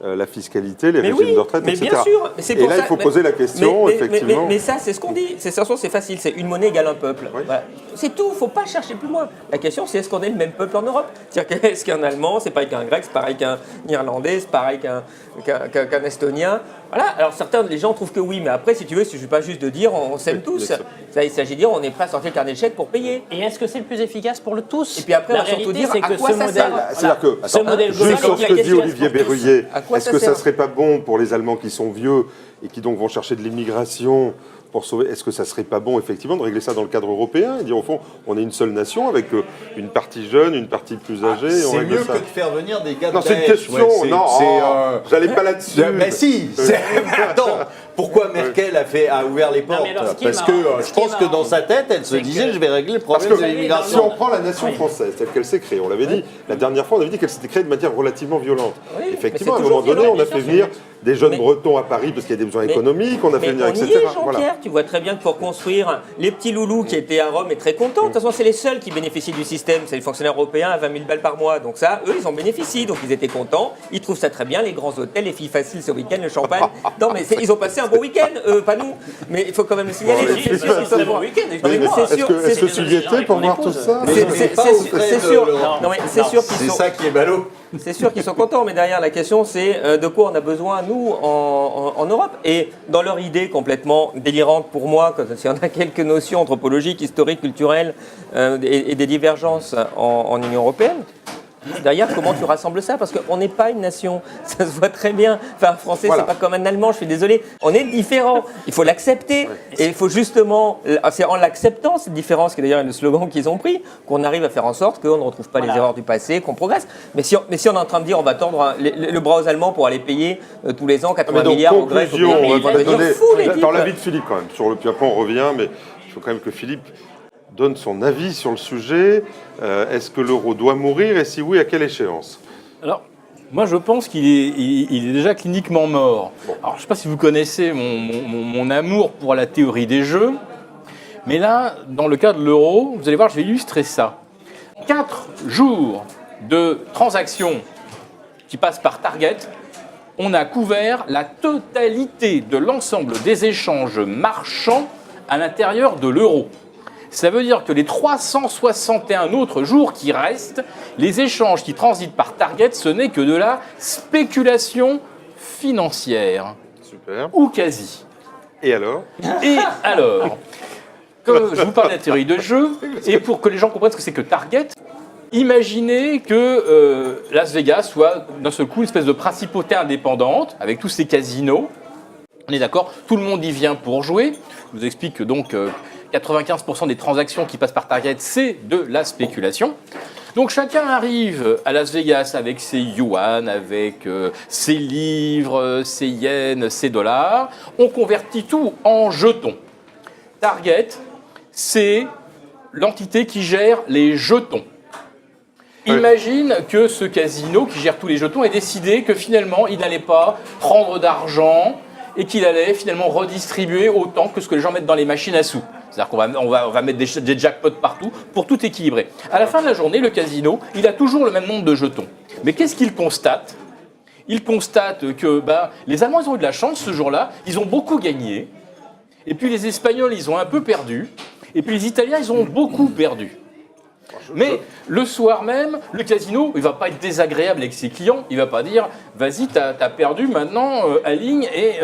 la fiscalité, les Mais régimes oui, de retraite, mais etc. bien sûr. Mais c'est Et pour là, ça- il faut mais- poser la question, effectivement. Mais ça, c'est ce qu'on dit. C'est facile. C'est une monnaie égale un peuple. Oui. Voilà. C'est tout. Il ne faut pas chercher plus loin. La question, c'est est-ce qu'on est le même peuple en Europe? C'est-à-dire est-ce qu'un Allemand, c'est pareil qu'un Grec, c'est pareil qu'un Irlandais, c'est pareil qu'un Estonien. Voilà. Alors certains, les gens trouvent que oui, mais après, si tu veux, il ne suffit pas juste de dire on s'aime Oui, tous. bien sûr. Ça, il s'agit de dire on est prêt à sortir le carnet de chèques pour payer. Et est-ce que c'est le plus efficace pour le tous? Et puis après, la on va surtout réalité, dire c'est à que quoi ce ça modèle, sert. C'est-à-dire que, ce modèle global, juste sur il ce y a que dit question Olivier pour tous. Berruyer, À quoi est-ce ça que ça sert serait pas bon pour les Allemands qui sont vieux et qui donc vont chercher de l'immigration pour sauver. Est-ce que ça serait pas bon, effectivement, de régler ça dans le cadre européen et dire, au fond, on est une seule nation avec une partie jeune, une partie plus âgée. C'est mieux que de faire venir des gars de Non, c'est une Daesh. question. J'allais pas là-dessus. Mais si. Attends, pourquoi Merkel a ouvert les portes? mais alors, Parce que je pense que dans sa tête, elle se disait, je vais régler le Parce problème que de si l'immigration. on prend la nation française telle qu'elle s'est créée, on l'avait dit, la dernière fois, on avait dit qu'elle s'était créée de manière relativement violente. Oui, Effectivement, à mais un c'est moment donné, toujours on a violent, fait bien venir sûr. des jeunes Mais- Bretons à Paris parce qu'il y a des besoins économiques, on a fait venir, on etc. y est, Jean-Pierre. Voilà. Tu vois très bien que pour construire les petits loulous qui étaient à Rome et très contents, de toute façon, c'est les seuls qui bénéficient du système. C'est les fonctionnaires européens à 20 000 balles par mois. Donc ça, eux, ils en bénéficient. Donc ils étaient contents. Ils trouvent ça très bien. Les grands hôtels, les filles faciles ce week-end, le champagne. Non, mais ils ont passé un bon week-end, pas nous. Mais il faut quand même le signaler. Bon, C'est sûr qu'ils sont bons. Est-ce que tu y étais pour voir tout ça C'est sûr. Non, mais c'est sûr qu'ils C'est sont. ça qui est ballot. C'est sûr qu'ils sont contents, mais derrière la question c'est de quoi on a besoin nous en Europe. Et dans leur idée complètement délirante pour moi, s'il y en a quelques notions anthropologiques, historiques, culturelles et des divergences en Union européenne, derrière comment tu rassembles ça? Parce qu'on n'est pas une nation, ça se voit très bien. Enfin, un Français Voilà. c'est pas comme un Allemand, je suis désolé. On est différents, il faut l'accepter. Et il faut justement, c'est en l'acceptant cette différence, qui est d'ailleurs le slogan qu'ils ont pris, qu'on arrive à faire en sorte qu'on ne retrouve pas les erreurs du passé, qu'on progresse. Mais si on est en train de dire on va tordre le bras aux Allemands pour aller payer tous les ans 80 Mais donc, milliards aux Grecs, conclusion, on va devenir donner fou, les types. dans l'avis de Philippe quand même. Puis après on revient, mais il faut quand même que Philippe donne son avis sur le sujet. Est-ce que l'euro doit mourir et si oui, à quelle échéance? Alors, moi, je pense qu'il est déjà cliniquement mort. Alors, je ne sais pas si vous connaissez mon amour pour la théorie des jeux, mais là, dans le cas de l'euro, vous allez voir, je vais illustrer ça. 4 jours de transactions qui passent par Target, on a couvert la totalité de l'ensemble des échanges marchands à l'intérieur de l'euro. Ça veut dire que les 361 autres jours qui restent, les échanges qui transitent par Target, ce n'est que de la spéculation financière. Super. Ou quasi. Et alors? Et alors, comme je vous parle de la théorie de jeu, et pour que les gens comprennent ce que c'est que Target, imaginez que Las Vegas soit d'un seul coup une espèce de principauté indépendante, avec tous ces casinos. On est d'accord, tout le monde y vient pour jouer. Je vous explique que donc 95% des transactions qui passent par Target, c'est de la spéculation. Donc chacun arrive à Las Vegas avec ses yuan, avec ses livres, ses yens, ses dollars. On convertit tout en jetons. Target, c'est l'entité qui gère les jetons. Imagine que ce casino qui gère tous les jetons ait décidé que finalement il n'allait pas prendre d'argent et qu'il allait finalement redistribuer autant que ce que les gens mettent dans les machines à sous. C'est-à-dire qu'on va mettre des jackpots partout pour tout équilibrer. À la fin de la journée, le casino, il a toujours le même nombre de jetons. Mais qu'est-ce qu'il constate? Il constate que les Allemands, ils ont eu de la chance ce jour-là, ils ont beaucoup gagné. Et puis les Espagnols, ils ont un peu perdu. Et puis les Italiens, ils ont beaucoup perdu. Mais le soir même, le casino, il ne va pas être désagréable avec ses clients. Il ne va pas dire « Vas-y, t'as perdu, maintenant, aligne et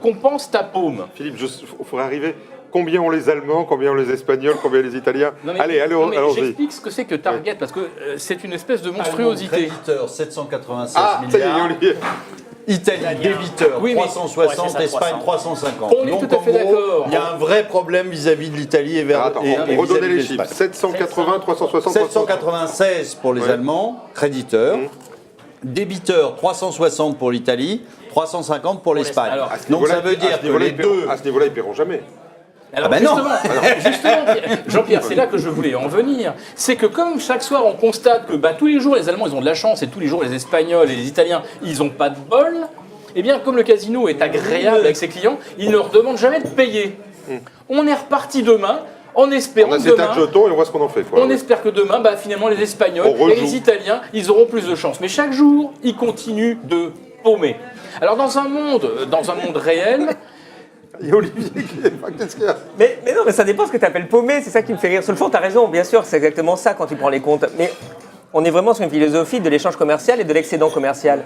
compense ta paume. » Philippe, il faudrait arriver. Combien ont les Allemands, combien ont les Espagnols, combien les Italiens? Allez, allons-y. J'explique ce que c'est que Target, parce que c'est une espèce de monstruosité. Créditeur, 796 Ah, ça y est, milliards. Olivier. Italie, débiteur, Oui, mais- 360, Ouais, c'est ça, Espagne, 300. 350. On est Donc, tout à en fait gros, d'accord. il y a un vrai problème vis-à-vis de l'Italie et vers Attends, et redonnez vis-à-vis de les chiffres. l'Espagne. 780, 360, 796 pour les Ouais. Allemands, créditeurs. Débiteur, 360 pour l'Italie, 350 pour l'Espagne. Alors, Donc ça veut dire que les deux... À ce niveau-là, ils paieront jamais. Alors Ah ben non. justement, Jean-Pierre, c'est là que je voulais en venir. C'est que comme chaque soir on constate que tous les jours les Allemands ils ont de la chance et tous les jours les Espagnols et les Italiens ils n'ont pas de bol, eh bien comme le casino est agréable avec ses clients, il ne leur demande jamais de payer. On est reparti demain en espérant On a que ces tas demain... de jetons et on voit ce qu'on en fait. Quoi. On espère que demain, finalement, les Espagnols On rejoue. et les Italiens, ils auront plus de chance. Mais chaque jour, ils continuent de paumer. Alors, dans un monde réel, Il y a Olivier qui est... Qu'est-ce qu'il y a? Mais non, mais ça dépend ce que tu appelles paumer, c'est ça qui me fait rire. Sur le fond, tu as raison, bien sûr, c'est exactement ça quand tu prends les comptes. Mais on est vraiment sur une philosophie de l'échange commercial et de l'excédent commercial.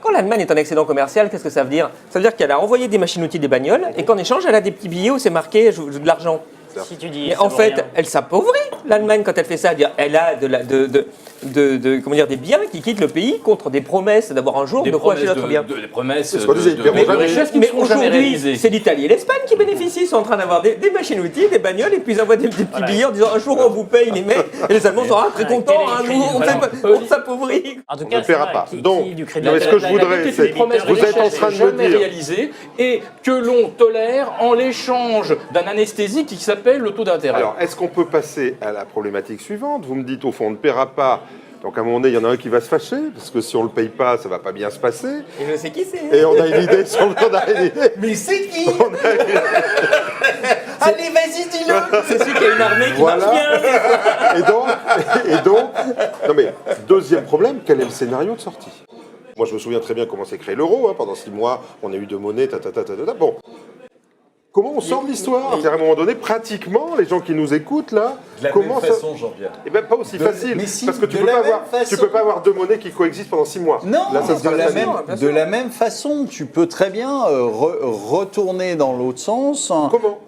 Quand l'Allemagne est en excédent commercial, qu'est-ce que ça veut dire? Ça veut dire qu'elle a envoyé des machines-outils, des bagnoles, et qu'en échange, elle a des petits billets où c'est marqué je veux de l'argent. Si tu dis. Mais ça en vaut fait, rien. elle s'appauvrit, l'Allemagne, quand elle fait ça. Elle a comment dire, des biens qui quittent le pays contre des promesses d'avoir un jour de quoi acheter notre bien. Des promesses Parce qu'on disait, de mais richesse qui ne Mais seront jamais aujourd'hui, réalisées. c'est l'Italie et l'Espagne qui bénéficient. Ils sont en train d'avoir des machines-outils, des bagnoles, et puis ils envoient des petits billets en disant un jour on vous paye les mecs. Et les Allemands sont très contents, hein, nous on s'appauvrit. En tout On cas, ne paiera pas. Donc, du crédit. non, mais ce que je voudrais, c'est c'est une promesse vous êtes en richesse train de me jamais dire. réalisée et que l'on tolère en l'échange d'un anesthésique qui s'appelle le taux d'intérêt. Alors, est-ce qu'on peut passer à la problématique suivante? Vous me dites, au fond, on ne paiera pas. Donc, à un moment donné, il y en a un qui va se fâcher, parce que si on ne le paye pas, ça ne va pas bien se passer. Et je sais qui c'est. Et on a une idée sur le on a une idée. Mais c'est qui On a une- Allez, vas-y, dis-le. C'est celui qui a une armée qui Voilà. marche bien. Et donc, non mais, deuxième problème, quel est le scénario de sortie? Moi, je me souviens très bien comment s'est créé l'euro. Hein, pendant 6 mois, on a eu 2 monnaies, Bon. Comment on sort de l'histoire? C'est-à-dire, à un moment donné, pratiquement, les gens qui nous écoutent, là, De la comment même ça... façon, Jean-Pierre. Eh bien, pas aussi facile. mais si, parce que tu de peux, la pas même avoir, tu façon. peux pas avoir 2 monnaies qui coexistent pendant 6 mois. Non, là, ça de serait la, facile. même, de la même façon, tu peux très bien retourner dans l'autre sens. Comment?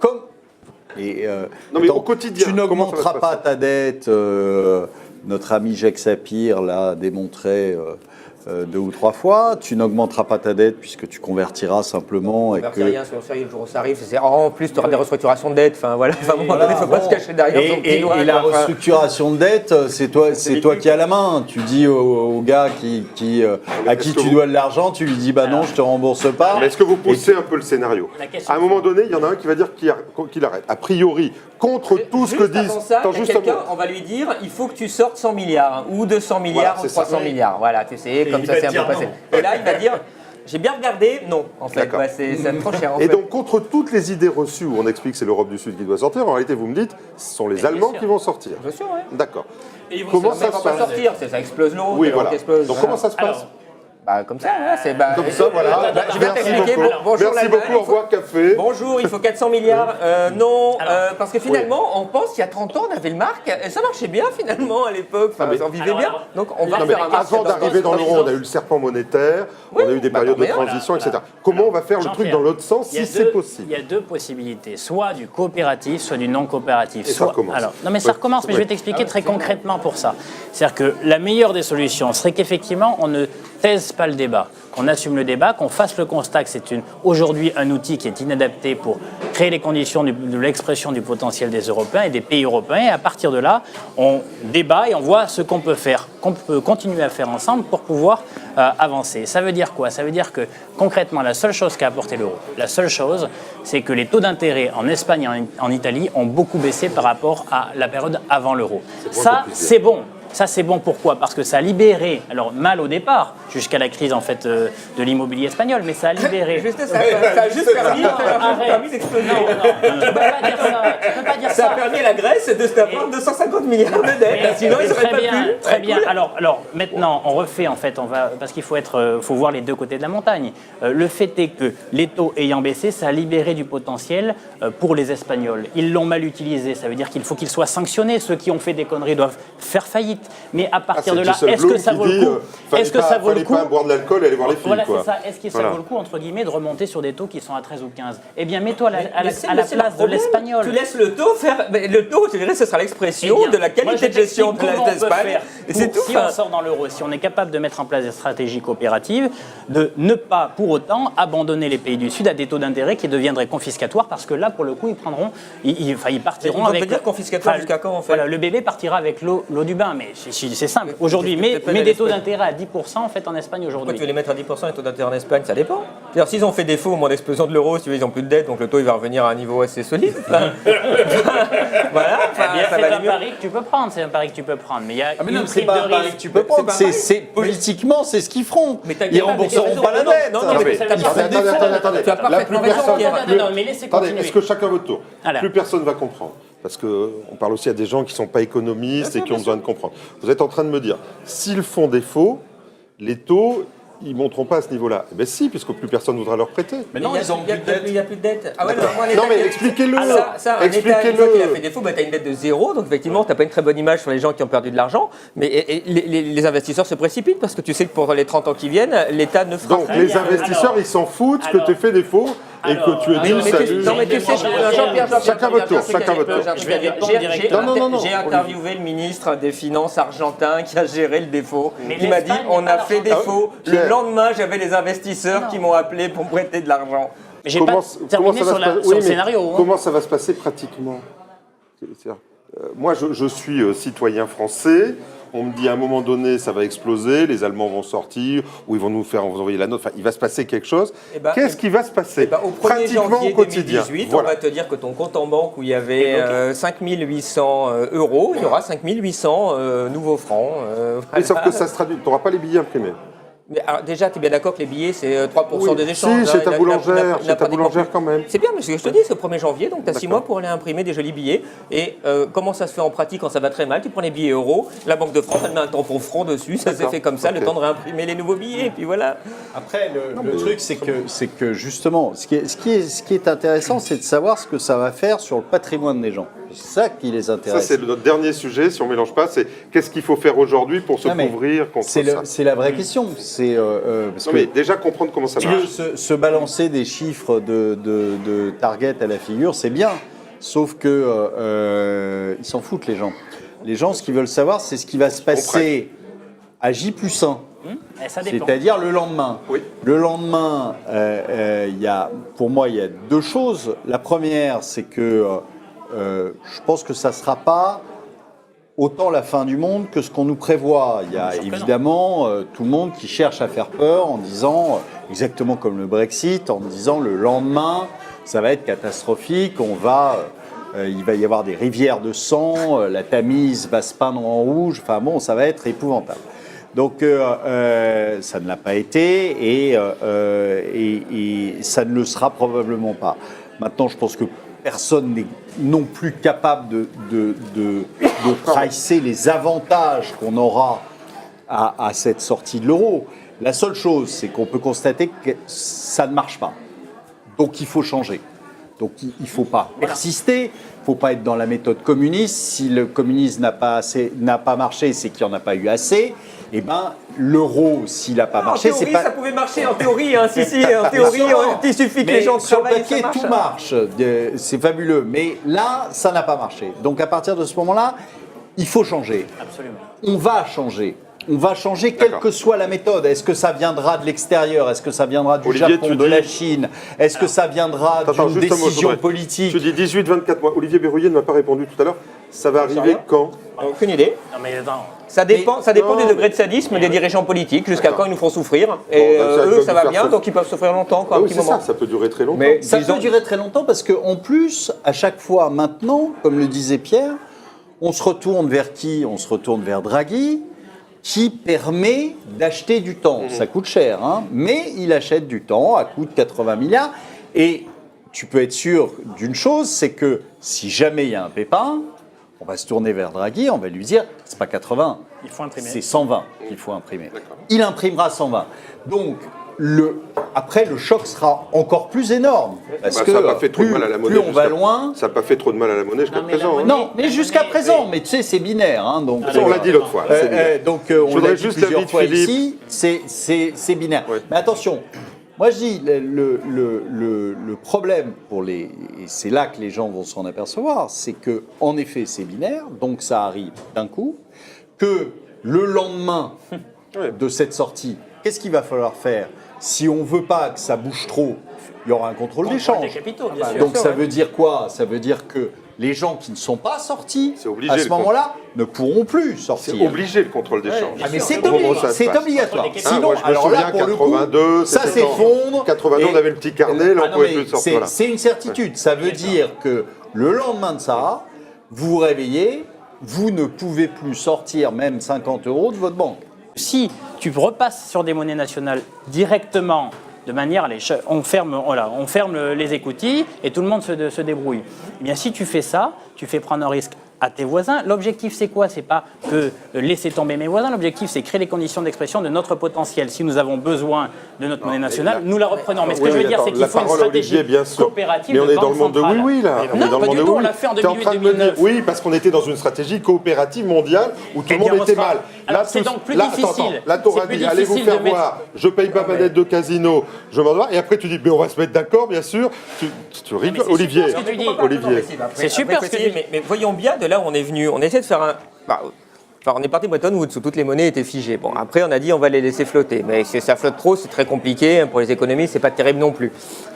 Et, Non, mais attends, au quotidien, tu comment ça va n'augmenteras se pas passer ta dette. Notre ami Jacques Sapir l'a démontré 2 ou 3 fois. Tu n'augmenteras pas ta dette puisque tu convertiras simplement. Et C'est rien, soyons sérieux, le jour où ça arrive, c'est en plus tu auras des restructurations de dette. Enfin voilà, à un moment donné, il ne faut pas se cacher derrière son petit doigt. Et la restructuration de dette, c'est toi qui as la main. Tu dis au gars à qui tu dois de l'argent, tu lui dis bah non, je te rembourse pas. Mais est-ce que vous poussez un peu le scénario? La question- À un moment donné, il y en a un qui va dire qu'il arrête. A priori, contre tout ce que Juste avant disent... ça, Attends, il y a juste un quelqu'un, mot. on va lui dire il faut que tu sortes 100 milliards, hein, ou 200 milliards, c'est ou ça. 300 milliards. Voilà, tu sais, comme il ça va c'est un dire peu passé. non. Et là, il va dire j'ai bien regardé, non, en fait, D'accord. bah, c'est trop cher. En Et fait. donc, contre toutes les idées reçues où on explique que c'est l'Europe du Sud qui doit sortir, en réalité, vous me dites, ce sont les bien Allemands sûr. qui vont sortir. Bien sûr, ouais. D'accord. Et ils vont Comment se- ça Mais se on va pas passe? sortir, ça explose l'euro, Oui, l'euro voilà. qui explose. Donc, voilà. comment ça se passe? Alors, Bah, comme ça, ouais, c'est. Bah, Comme ça, voilà. Je vais Merci t'expliquer. beaucoup. Bonjour, Merci l'Allemagne, beaucoup, au revoir, café. Bonjour, il faut 400 milliards. Non, Alors, parce que finalement, on pense qu'il y a 30 ans, on avait le marque, et ça marchait bien finalement à l'époque. Enfin, on vivait Alors, bien. alors, Donc, on va Non, mais faire un marque avant d'arriver dans l'euro, on a eu le serpent monétaire, on a eu des périodes de tant mieux. transition, etc. Comment on va faire le truc Jean-Pierre, dans l'autre sens il y a si c'est deux- possible? Il y a 2 possibilités, soit du coopératif, soit du non coopératif. Et ça recommence. Alors, non mais ça Ouais. recommence, mais je vais t'expliquer très concrètement pour ça. C'est-à-dire que la meilleure des solutions serait qu'effectivement on ne taise pas le débat, qu'on assume le débat, qu'on fasse le constat que c'est aujourd'hui un outil qui est inadapté pour créer les conditions de l'expression du potentiel des Européens et des pays européens. Et à partir de là, on débat et on voit ce qu'on peut faire, qu'on peut continuer à faire ensemble pour pouvoir avancer. Ça veut dire quoi? Ça veut dire que concrètement, la seule chose qu'a apporté l'euro, la seule chose, c'est que les taux d'intérêt en Espagne et en Italie ont beaucoup baissé par rapport à la période avant l'euro. Ça, c'est bon. Ça, c'est bon. Pourquoi? Parce que ça a libéré, alors mal au départ, jusqu'à la crise en fait de l'immobilier espagnol, mais ça a libéré. Juste ça a juste permis Arrête. d'exploser. Non, tu peux pas dire ça. Tu peux pas dire Ça a ça. permis à la Grèce de se taper 250 milliards de dettes. Sinon, ils n'auraient Très pas bien, pu. très bien. Alors maintenant, on refait en fait, parce qu'il faut voir les deux côtés de la montagne. Le fait est que les taux ayant baissé, ça a libéré du potentiel pour les Espagnols. Ils l'ont mal utilisé. Ça veut dire qu'il faut qu'ils soient sanctionnés. Ceux qui ont fait des conneries doivent faire faillite. Mais à partir de là, est-ce que ça vaut le coup? Est-ce que ça vaut le coup? Fallait pas boire de l'alcool et aller voir les filles, Voilà, quoi. c'est ça. Est-ce que ça Voilà. vaut le coup, entre guillemets, de remonter sur des taux qui sont à 13 ou 15? Eh bien, mets-toi à Mais la c'est place le de problème. l'Espagnol. Tu laisses le taux faire. Mais le taux, je dirais, ce sera l'expression Eh bien, de la moi, je qualité de gestion de t'explique comment on peut l'Espagne. faire Et c'est pour, tout. si on sort dans l'euro, si on est capable de mettre en place des stratégies coopératives, de ne pas pour autant abandonner les pays du Sud à des taux d'intérêt qui deviendraient confiscatoires, parce que là, pour le coup, ils prendront, ils partiront Ils vont avec. te dire confiscatoire jusqu'à quand, en fait? Voilà, le bébé partira avec l'eau du bain, mais c'est simple. Aujourd'hui, mais des taux d'intérêt à 10% en fait en Espagne Pourquoi aujourd'hui. tu veux les mettre à 10% les taux d'intérêt en Espagne? Ça dépend. C'est-à-dire, s'ils ont fait défaut au moment d'explosion de l'euro, si tu veux, ils n'ont plus de dette, donc le taux il va revenir à un niveau assez solide. Enfin, voilà, enfin, Eh bien, ça c'est va un aller mieux. pari que tu peux prendre, c'est un pari que tu peux prendre. Mais il y a mais non, une c'est prime pas de un pari risque. que tu peux prendre. C'est pas C'est politiquement, c'est ce qu'ils feront. Mais t'as Ils bien rembourseront raison. pas la Non, dette. non, Non, mais mais ça veut t'as dire pas fait Attendez, attendez. Tu as Là, parfaitement plus raison, personne. Pierre. Non, mais laissez Attendez, continuer. est-ce que chacun votre tour? Alors. Plus personne va comprendre. Parce qu'on parle aussi à des gens qui ne sont pas économistes et qui ont besoin de comprendre. Vous êtes en train de me dire, s'ils font défaut, les taux, ils ne monteront pas à ce niveau-là. Eh bien si, puisque plus personne ne voudra leur prêter. Mais non, ils ont plus de dette. Il n'y a plus de dette. Ah ouais, non, moi, Non, mais l'État- expliquez-le. Ah, ça, un État, une Expliquez-le. fois qu'il a fait défaut, bah, tu as une dette de zéro, donc effectivement, tu n'as pas une très bonne image sur les gens qui ont perdu de l'argent. Mais les investisseurs se précipitent parce que tu sais que pour les 30 ans qui viennent, l'État ne fera Donc rien. les investisseurs, ils s'en foutent que alors. tu aies fait défaut et que tu es dit salut. Non, mais tu sais, Jean-Pierre, Chacun votre tour, chacun votre tour. Je vais répondre directement. J'ai interviewé le ministre des Finances argentin qui a géré le défaut. Mais Il m'a dit l'Espagne on n'est a pas fait l'argent. défaut. Pierre. Le lendemain, j'avais les investisseurs qui m'ont appelé pour me prêter de l'argent. J'ai pas terminé sur le scénario. Hein. Comment ça va se passer pratiquement? Moi, je suis citoyen français. On me dit à un moment donné, ça va exploser, les Allemands vont sortir, ou ils vont nous faire envoyer la note. Enfin, il va se passer quelque chose. Qu'est-ce qui va se passer Au 1er janvier 2018, Voilà. on va te dire que ton compte en banque où il y avait 5 800 euros, il y aura 5 800 nouveaux francs. Mais sauf que ça se traduit. Tu n'auras pas les billets imprimés. Mais alors, déjà, tu es bien d'accord que les billets, c'est 3% des échanges. Si, chez ta Il a boulangère, pas dépensé. quand même. C'est bien, mais ce que je te dis, c'est au 1er janvier, donc tu as 6 mois pour aller imprimer des jolis billets. Et comment ça se fait en pratique quand ça va très mal? Tu prends les billets euros, la Banque de France, elle met un tampon franc dessus, ça s'est fait comme ça, le temps de réimprimer les nouveaux billets, et puis voilà. Après, le truc, c'est que justement, ce qui est intéressant, c'est de savoir ce que ça va faire sur le patrimoine des gens. C'est ça qui les Ça, intéresse. c'est notre dernier sujet, si on ne mélange pas, c'est qu'est-ce qu'il faut faire aujourd'hui pour se couvrir contre ça. C'est la vraie question. C'est parce Non, que mais déjà comprendre comment ça si marche. se balancer des chiffres de target à la figure, c'est bien. Sauf que ils s'en foutent, les gens. Les gens, ce qu'ils veulent savoir, c'est ce qui va se passer à J+1. Ça dépend. C'est-à-dire le lendemain. Oui. Le lendemain, pour moi, il y a deux choses. La première, c'est que je pense que ça ne sera pas autant la fin du monde que ce qu'on nous prévoit. Il y a évidemment tout le monde qui cherche à faire peur en disant, exactement comme le Brexit, en disant le lendemain, ça va être catastrophique, il va y avoir des rivières de sang, la Tamise va se peindre en rouge, enfin bon, ça va être épouvantable. Donc ça ne l'a pas été et ça ne le sera probablement pas. Maintenant, je pense que personne n'est non plus capable de pricer les avantages qu'on aura à cette sortie de l'euro. La seule chose, c'est qu'on peut constater que ça ne marche pas. Donc il faut changer. Donc il ne faut pas persister, il ne faut pas être dans la méthode communiste. Si le communisme n'a pas marché, c'est qu'il n'y en a pas eu assez. Eh bien, l'euro, s'il n'a pas marché, c'est pas... ça pouvait marcher en théorie. En théorie, il suffit que les gens sur le travaillent. papier, tout marche. C'est fabuleux. Mais là, ça n'a pas marché. Donc à partir de ce moment-là, il faut changer. Absolument. On va changer. On va changer quelle que soit la méthode. Est-ce que ça viendra de l'extérieur? Est-ce que ça viendra du Japon, de la Chine? Est-ce que ça viendra d'une décision politique? Tu dis 18-24 mois. Olivier Berruyer ne m'a pas répondu tout à l'heure. Ça va arriver quand? Aucune idée. Non, mais attends. Ça dépend du degré de sadisme des dirigeants politiques, jusqu'à quand ils nous font souffrir. Et eux, ça va bien, donc ils peuvent souffrir longtemps, quoi, un petit moment. Ça peut durer très longtemps. Mais ça peut durer très longtemps parce qu'en plus, à chaque fois maintenant, comme le disait Pierre, on se retourne vers qui? On se retourne vers Draghi, qui permet d'acheter du temps. Ça coûte cher, hein, mais il achète du temps à coût de 80 milliards. Et tu peux être sûr d'une chose, c'est que si jamais il y a un pépin, on va se tourner vers Draghi, on va lui dire, c'est pas 80, Il faut imprimer. c'est 120 qu'il faut imprimer. Il imprimera 120. Donc, après, le choc sera encore plus énorme. Parce que ça n'a pas fait trop de mal à la monnaie. plus on va loin... Ça n'a pas fait trop de mal à la monnaie jusqu'à présent. Non, mais jusqu'à présent, mais tu sais, c'est binaire. Hein, donc, on l'a dit l'autre fois. donc, on l'a dit juste plusieurs l'avis de fois Philippe. ici, c'est binaire. Ouais. Mais attention, moi je dis, le problème et c'est là que les gens vont s'en apercevoir, c'est que en effet, c'est binaire, donc ça arrive d'un coup, que le lendemain de cette sortie, qu'est-ce qu'il va falloir faire? Si on ne veut pas que ça bouge trop, il y aura un contrôle d'échange. Des capitaux, bien sûr. Donc ça veut dire quoi? Ça veut dire que les gens qui ne sont pas sortis, obligé, à ce moment-là, ne pourront plus sortir. C'est obligé le contrôle d'échange. Ah, mais c'est Au moment où ça se passe. obligatoire. Ah, Sinon, moi, je me alors là, souviens, pour le 82, coup, ça c'était s'effondre. 82, on avait le petit carnet, là, on pouvait plus sortir. Voilà. C'est une certitude. Ça veut dire que le lendemain de ça, vous vous réveillez, vous ne pouvez plus sortir même 50 € de votre banque. Si tu repasses sur des monnaies nationales directement, de manière, on ferme les écoutilles et tout le monde se débrouille. Eh bien, si tu fais ça, tu fais prendre un risque à tes voisins. L'objectif, c'est quoi? C'est pas que laisser tomber mes voisins. L'objectif, c'est créer les conditions d'expression de notre potentiel. Si nous avons besoin de notre monnaie nationale, nous la reprenons. Mais ce que je veux dire, c'est qu'il faut une stratégie coopérative. Mais on est dans le monde de oui-oui, là. Non, pas du tout, on l'a fait en 2008-2009. Oui, parce qu'on était dans une stratégie coopérative mondiale où tout le monde était mal. Là, c'est donc plus difficile. Là, t'auras dit, allez vous faire voir, je paye pas ma dette de casino, je m'en dois. Et après, tu dis, mais on va se mettre d'accord, bien sûr. Tu rigoles, Olivier. C'est super ce que tu dis. Mais voyons bien de là où on est venu. On essaie de faire un. Enfin, on est parti de Bretton Woods où toutes les monnaies étaient figées. Bon, après, on a dit on va les laisser flotter. Mais si ça flotte trop, c'est très compliqué. Pour les économies, c'est pas terrible non plus.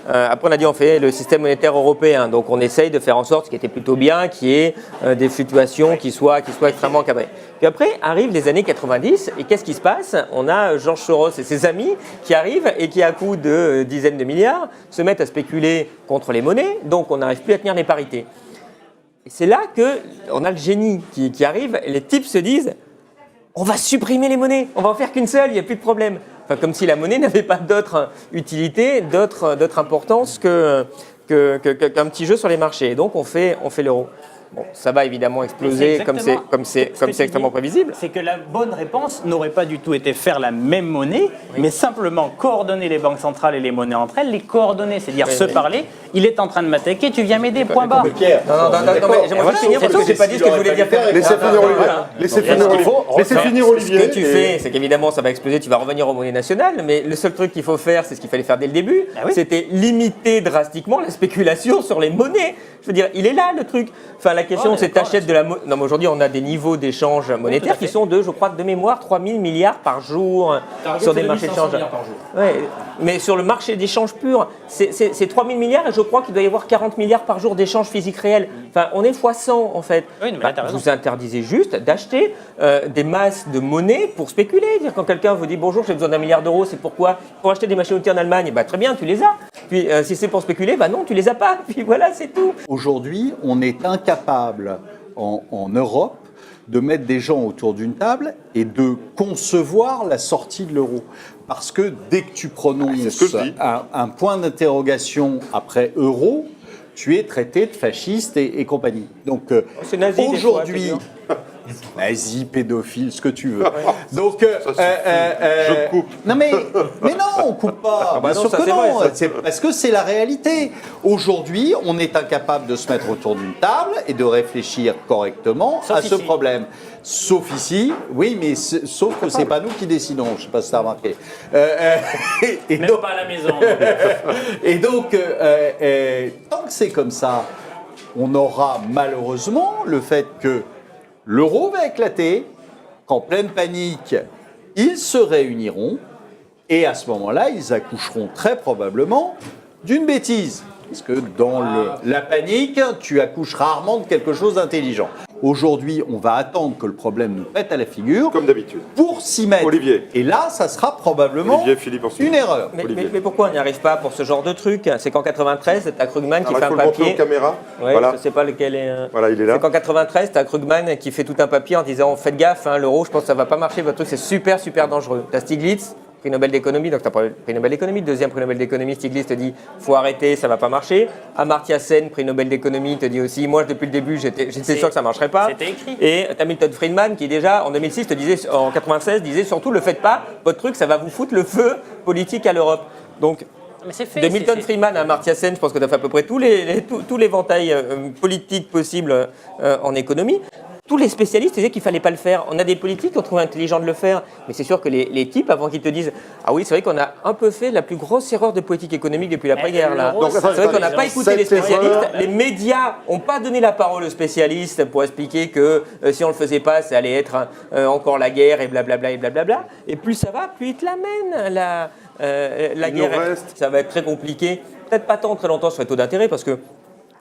Après, on a dit on fait le système monétaire européen. Donc, on essaye de faire en sorte, ce qui était plutôt bien, qu'il y ait des fluctuations qui soient extrêmement encadrées. Puis après, arrivent les années 90. Et qu'est-ce qui se passe? On a George Soros et ses amis qui arrivent et qui, à coup de dizaines de milliards, se mettent à spéculer contre les monnaies. Donc, on n'arrive plus à tenir les parités. Et c'est là qu'on a le génie qui arrive, et les types se disent on va supprimer les monnaies, on va en faire qu'une seule, il n'y a plus de problème. Enfin, comme si la monnaie n'avait pas d'autre utilité, d'autre importance qu'un petit jeu sur les marchés. Et donc on fait l'euro. Bon, ça va évidemment exploser comme c'est extrêmement prévisible. C'est que la bonne réponse n'aurait pas du tout été faire la même monnaie, mais simplement coordonner les banques centrales et les monnaies entre elles, les coordonner, c'est-à-dire se parler. Il est en train de m'attaquer, tu viens m'aider, point barre. Pierre, non, mais j'aimerais finir parce que j'ai pas dit ce que je voulais dire. Laissez finir Olivier. Ce que tu fais, c'est qu'évidemment ça va exploser, tu vas revenir aux monnaies nationales, mais le seul truc qu'il faut faire, c'est ce qu'il fallait faire dès le début, c'était limiter drastiquement la spéculation sur les monnaies. Je veux dire, il est là le truc. Enfin, la question, c'est t'achètes de la monnaie. Non, mais aujourd'hui, on a des niveaux d'échange monétaires qui sont je crois, de mémoire, 3 000 milliards par jour sur des marchés d'échange. Ouais, mais sur le marché d'échange pur, c'est 3 000 milliards et je crois qu'il doit y avoir 40 milliards par jour d'échanges physiques réels. Enfin, on est x100 en fait. Oui, mais là, t'as raison. Vous interdisez juste d'acheter des masses de monnaie pour spéculer. Dire, quand quelqu'un vous dit bonjour, j'ai besoin d'1 milliard d'euros, c'est pourquoi? Pour acheter des machines outils en Allemagne, bah, très bien, tu les as. Puis si c'est pour spéculer, bah non, tu les as pas. Puis voilà, c'est tout. Aujourd'hui, on est incapable en Europe de mettre des gens autour d'une table et de concevoir la sortie de l'euro. Parce que dès que tu prononces un point d'interrogation après euro, tu es traité de fasciste et compagnie. Donc c'est nazi, aujourd'hui, nazi, pédophile, ce que tu veux. Donc, je coupe. Non mais non, on coupe pas. Bien sûr que non. C'est parce que c'est la réalité. Aujourd'hui, on est incapable de se mettre autour d'une table et de réfléchir correctement à ce problème. Sauf ici, oui, mais sauf que c'est pas nous qui décidons. Je sais pas si tu as remarqué. Et même pas à la maison. Et donc, tant que c'est comme ça, on aura malheureusement le fait que l'euro va éclater, qu'en pleine panique, ils se réuniront et à ce moment-là, ils accoucheront très probablement d'une bêtise. Parce que dans la panique, tu accouches rarement de quelque chose d'intelligent. Aujourd'hui, on va attendre que le problème nous pète à la figure. Comme d'habitude. Pour s'y mettre. Olivier. Et là, ça sera probablement une erreur. Mais pourquoi on n'y arrive pas pour ce genre de truc? C'est qu'en 93, tu as Krugman qui fait un papier. Aux caméras. Ouais, voilà. Je ne sais pas lequel est. Voilà, il est là. C'est qu'en 93, tu as Krugman qui fait tout un papier en disant faites gaffe, hein, l'euro, je pense que ça ne va pas marcher, votre truc c'est super, super dangereux. Tu as Stiglitz, prix Nobel d'économie, donc tu as prix Nobel d'économie, deuxième prix Nobel d'économie, Stiglitz te dit faut arrêter, ça ne va pas marcher. Amartya Sen, prix Nobel d'économie, te dit aussi moi depuis le début j'étais sûr que ça ne marcherait pas. C'était écrit. Et tu as Milton Friedman qui déjà en 2006 te disait, en 96 disait surtout le faites pas, votre truc ça va vous foutre le feu politique à l'Europe. Donc Mais c'est fait. de Milton Friedman à Amartya Sen, je pense que tu as fait à peu près tous l'éventail politique possible en économie. Tous les spécialistes disaient qu'il ne fallait pas le faire. On a des politiques qui ont trouvé intelligent de le faire, mais c'est sûr que les types, avant qu'ils te disent « Ah oui, c'est vrai qu'on a un peu fait la plus grosse erreur de politique économique depuis l'après-guerre. » C'est vrai qu'on n'a pas écouté les spécialistes. Les médias n'ont pas donné la parole aux spécialistes pour expliquer que si on ne le faisait pas, ça allait être encore la guerre et blablabla et blablabla. Et plus ça va, plus il te l'amène la guerre. Ça va être très compliqué. Peut-être pas tant très longtemps sur les taux d'intérêt parce que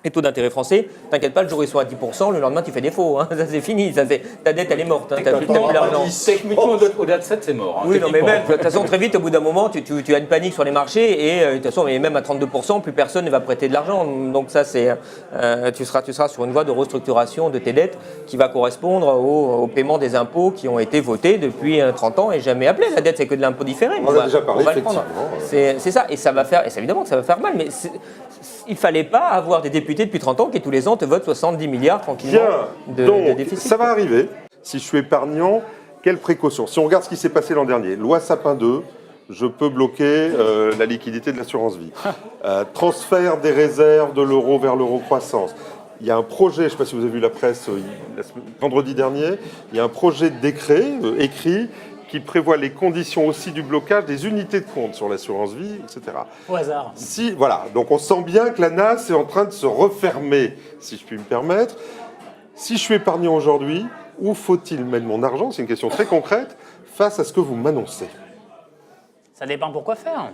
les taux d'intérêt français, t'inquiète pas, le jour où ils sont à 10%, le lendemain tu fais défaut. Hein. Ça c'est fini, ta dette elle est morte. Hein. T'as plus l'argent. Techniquement, au-delà de 7, c'est mort. Hein, oui, non, mais même, de toute façon, très vite, au bout d'un moment, tu as une panique sur les marchés et de toute façon, même à 32%, plus personne ne va prêter de l'argent. Donc ça, c'est, tu seras sur une voie de restructuration de tes dettes qui va correspondre au paiement des impôts qui ont été votés depuis 30 ans et jamais appelés. La dette, c'est que de l'impôt différé. On en a déjà parlé, effectivement. C'est ça, et ça va faire, et c'est évidemment que ça va faire mal, mais il fallait pas avoir des députés député depuis 30 ans qui tous les ans te vote 70 milliards tranquillement Bien, de donc déficit. ça va arriver. Si je suis épargnant, quelles précautions? Si on regarde ce qui s'est passé l'an dernier, loi Sapin 2, je peux bloquer la liquidité de l'assurance vie. Transfert des réserves de l'euro vers l'euro-croissance. Il y a un projet, je ne sais pas si vous avez vu la presse vendredi dernier, il y a un projet de décret écrit qui prévoit les conditions aussi du blocage des unités de compte sur l'assurance vie, etc. Au hasard. Si, voilà, donc on sent bien que la NAS est en train de se refermer, si je puis me permettre. Si je suis épargnant aujourd'hui, où faut-il mettre mon argent? C'est une question très concrète face à ce que vous m'annoncez. Ça dépend pour quoi faire.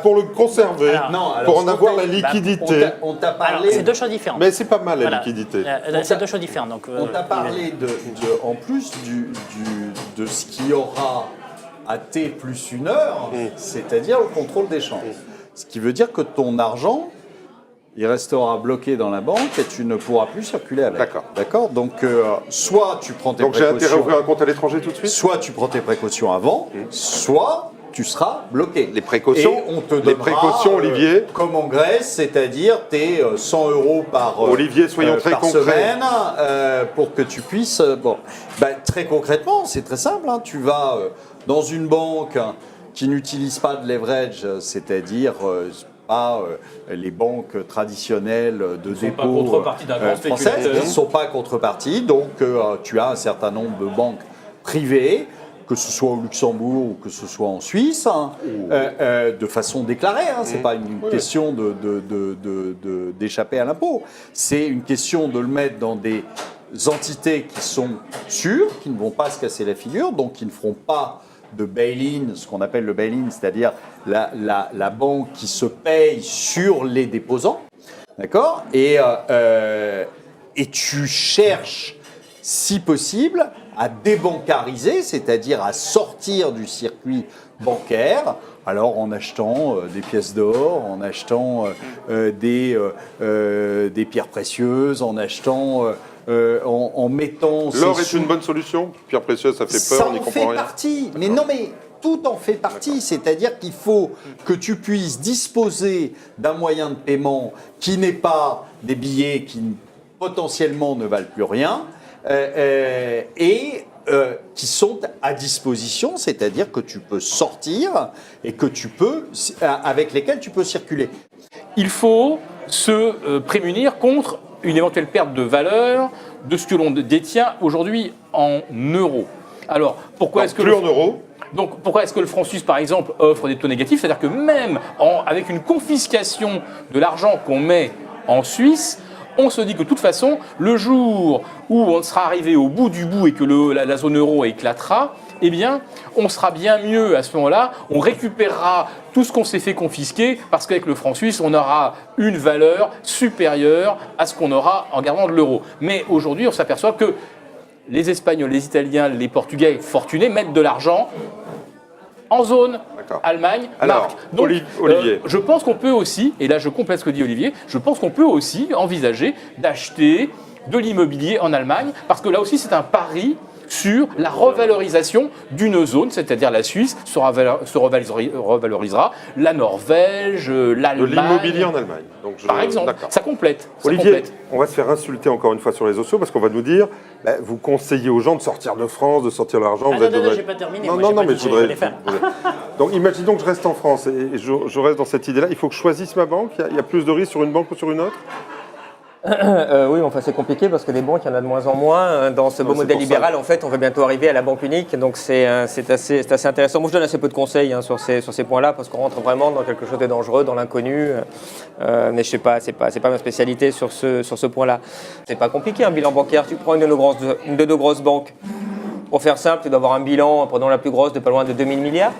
Pour le conserver, pour en avoir la liquidité. On t'a parlé. C'est deux choses différentes. Mais c'est pas mal la liquidité. C'est deux choses différentes. Donc, on t'a parlé en plus de ce qu'il y aura à T plus une heure, c'est-à-dire le contrôle des changes. Ce qui veut dire que ton argent, il restera bloqué dans la banque et tu ne pourras plus circuler avec. D'accord. Donc, soit tu prends tes précautions. Donc j'ai intérêt à ouvrir un compte à l'étranger tout de suite. Soit tu prends tes précautions avant, soit tu seras bloqué. Les précautions. Et on te donnera, les précautions, Olivier. Comme en Grèce, c'est-à-dire tes 100 € par Olivier, soyons très par concrets. semaine pour que tu puisses. Très concrètement, c'est très simple. Tu vas dans une banque qui n'utilise pas de leverage, c'est-à-dire les banques traditionnelles de dépôt françaises ne sont pas contrepartie. Donc, tu as un certain nombre de banques privées, que ce soit au Luxembourg ou que ce soit en Suisse, de façon déclarée. Ce n'est pas une question d'échapper à l'impôt. C'est une question de le mettre dans des entités qui sont sûres, qui ne vont pas se casser la figure, donc qui ne feront pas de bail-in, ce qu'on appelle le bail-in, c'est-à-dire la banque qui se paye sur les déposants. D'accord ? Et tu cherches, si possible, à débancariser, c'est-à-dire à sortir du circuit bancaire, alors en achetant des pièces d'or, en achetant des pierres précieuses, en achetant, en mettant... L'or est une bonne solution? Pierre précieuse, ça fait peur, on n'y comprend rien. Ça en fait partie, mais non mais... Tout en fait partie, c'est-à-dire qu'il faut que tu puisses disposer d'un moyen de paiement qui n'est pas des billets qui potentiellement ne valent plus rien qui sont à disposition, c'est-à-dire que tu peux sortir et que avec lesquels tu peux circuler. Il faut se prémunir contre une éventuelle perte de valeur de ce que l'on détient aujourd'hui en euros. Alors, pourquoi est-ce que plus en euros? Donc, pourquoi est-ce que le franc suisse, par exemple, offre des taux négatifs? C'est-à-dire que même avec une confiscation de l'argent qu'on met en Suisse, on se dit que de toute façon, le jour où on sera arrivé au bout du bout et que la zone euro éclatera, eh bien, on sera bien mieux à ce moment-là. On récupérera tout ce qu'on s'est fait confisquer parce qu'avec le franc suisse, on aura une valeur supérieure à ce qu'on aura en gardant de l'euro. Mais aujourd'hui, on s'aperçoit que les Espagnols, les Italiens, les Portugais fortunés mettent de l'argent en zone Allemagne, marque. Donc, Olivier. Je pense qu'on peut aussi, et là je complète ce que dit Olivier, je pense qu'on peut aussi envisager d'acheter de l'immobilier en Allemagne, parce que là aussi c'est un pari sur la revalorisation d'une zone, c'est-à-dire la Suisse se revalorisera, la Norvège, l'Allemagne. De l'immobilier en Allemagne. Donc par exemple, ça complète. Olivier, on va se faire insulter encore une fois sur les réseaux sociaux parce qu'on va nous dire vous conseillez aux gens de sortir de France, de sortir l'argent. Non, j'ai pas terminé. Non, mais je voudrais. Donc imaginons que je reste en France et je reste dans cette idée-là. Il faut que je choisisse ma banque. Il y a plus de risques sur une banque ou sur une autre? Oui, enfin c'est compliqué parce que des banques, il y en a de moins en moins. Dans ce beau modèle libéral, en fait, on va bientôt arriver à la banque unique. Donc c'est assez intéressant. Moi, je donne assez peu de conseils sur ces points-là parce qu'on rentre vraiment dans quelque chose de dangereux, dans l'inconnu. Mais je sais pas, c'est pas ma spécialité sur ce point-là. C'est pas compliqué un bilan bancaire. Tu prends une de nos grosses banques. Pour faire simple, tu dois avoir un bilan, prenons la plus grosse, de pas loin de 2000 milliards.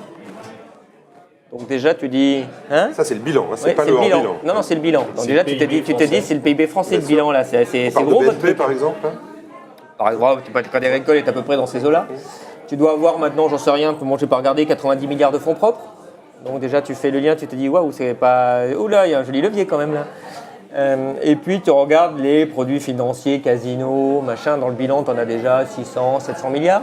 Donc déjà, tu dis... ça, c'est le bilan, c'est pas le hors-bilan. Non, c'est le bilan. Donc déjà, tu te dis, c'est le PIB français, le bilan, là. C'est gros, votre BNP, par exemple Par exemple, le Crédit Agricole est à peu près dans ces eaux-là. Tu dois avoir maintenant, j'en sais rien, comment je n'ai pas regardé, 90 milliards de fonds propres. Donc déjà, tu fais le lien, tu te dis, waouh, c'est pas... Oula, il y a un joli levier quand même, là. Et puis, tu regardes les produits financiers, casinos, machin. Dans le bilan, tu en as déjà 600, 700 milliards.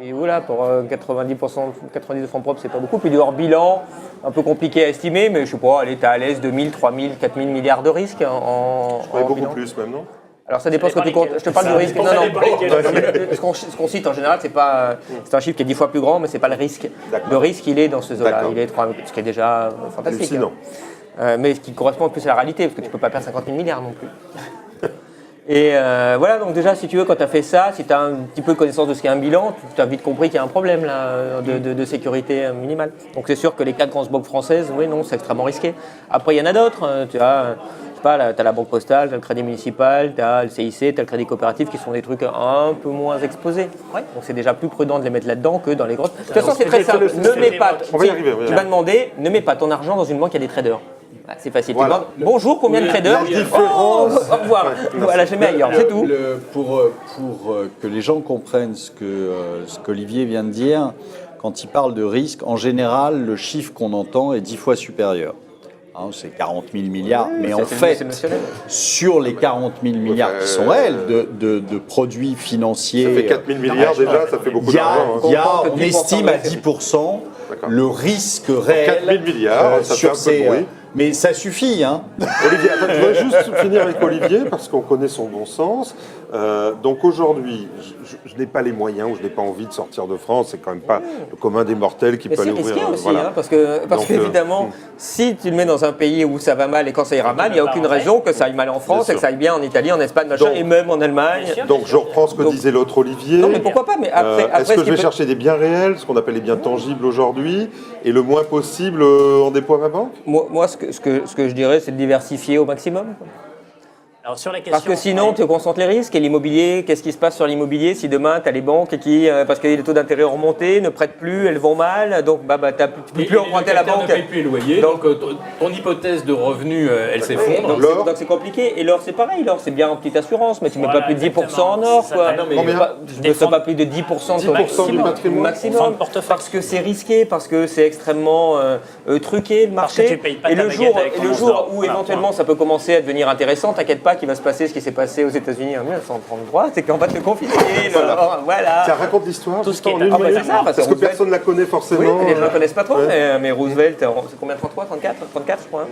Et voilà, pour 90 de fonds propres, c'est pas beaucoup. Puis du hors bilan, un peu compliqué à estimer, mais je sais pas, allez, t'as à l'aise 2000, 3000, 4000 milliards de risques en beaucoup bilan. plus même, non? Alors ça dépend ce que tu comptes. Je te parle du risque. Non, ce qu'on cite en général, c'est un chiffre qui est 10 fois plus grand, mais c'est pas le risque. Le risque, il est dans ce zone-là. Il est 3, ce qui est déjà fantastique. Mais ce qui correspond plus à la réalité, parce que tu peux pas perdre 50 000 milliards non plus. Et voilà, donc déjà, si tu veux, quand tu as fait ça, si tu as un petit peu connaissance de ce qu'est un bilan, tu as vite compris qu'il y a un problème là, de sécurité minimale. Donc c'est sûr que les 4 grandes banques françaises, oui, non, c'est extrêmement risqué. Après, il y en a d'autres. Tu as la Banque Postale, tu as le Crédit Municipal, tu as le CIC, tu as le Crédit Coopératif qui sont des trucs un peu moins exposés. Ouais. Donc c'est déjà plus prudent de les mettre là-dedans que dans les grosses. De toute façon, c'est très simple. Ne mets pas. Tu m'as demandé, ne mets pas ton argent dans une banque qui a des traders. C'est facile. Voilà. Tu demandes, bonjour, combien de traders? Au revoir. Voilà, je mets ailleurs, c'est tout. Pour que les gens comprennent ce qu'Olivier vient de dire, quand il parle de risque, en général, le chiffre qu'on entend est 10 fois supérieur. Hein, c'est 40 000 milliards, mais en fait, sur les 40 000 milliards qui sont réels de produits financiers... Ça fait 4 000 milliards déjà, ça fait beaucoup d'argent. On estime à 10% le risque réel 4 000 milliards, ça fait un peu de bruit. Mais ça suffit, hein. Olivier, attends, je voudrais juste finir avec Olivier, parce qu'on connaît son bon sens. Donc aujourd'hui, je n'ai pas les moyens, ou je n'ai pas envie de sortir de France, c'est quand même pas le commun des mortels qui peut aller ouvrir... C'est risqué aussi, voilà. Parce qu'évidemment, si tu le mets dans un pays où ça va mal et quand ça ira mal, il n'y a aucune raison que ça aille mal en France et que ça aille bien en Italie, en Espagne, machin, et même en Allemagne. Donc je reprends ce que disait l'autre Olivier. Non mais pourquoi pas, mais après est-ce que je vais chercher des biens réels, ce qu'on appelle les biens tangibles aujourd'hui, et le moins possible en dépôt à ma banque? Moi, ce que je dirais, c'est de diversifier au maximum. Alors, sur la question, parce que sinon, tu concentres les risques. Et l'immobilier, qu'est-ce qui se passe sur l'immobilier si demain, tu as les banques qui, parce que les taux d'intérêt ont remonté, ne prêtent plus, elles vont mal, donc tu ne peux plus emprunter la banque. Ne paye plus les loyers, donc ton hypothèse de revenu, elle s'effondre. Donc c'est compliqué. Et l'or, c'est pareil. L'or, c'est bien en petite assurance, mais tu ne mets pas plus de 10% en or. Je ne mets pas plus de 10% de ton patrimoine maximum. Parce que c'est risqué, parce que c'est extrêmement truqué le marché. Et le jour où éventuellement ça peut commencer à devenir intéressant, t'inquiète pas qu'il va se passer ce qui s'est passé aux États-Unis en 1933, c'est qu'on va te confisquer. Voilà. Ça raconte l'histoire. Tout ce qui est parce que personne ne la connaît forcément. Oui, les gens ne connaissent pas trop, mais Roosevelt, c'est combien, 33, 34 je crois.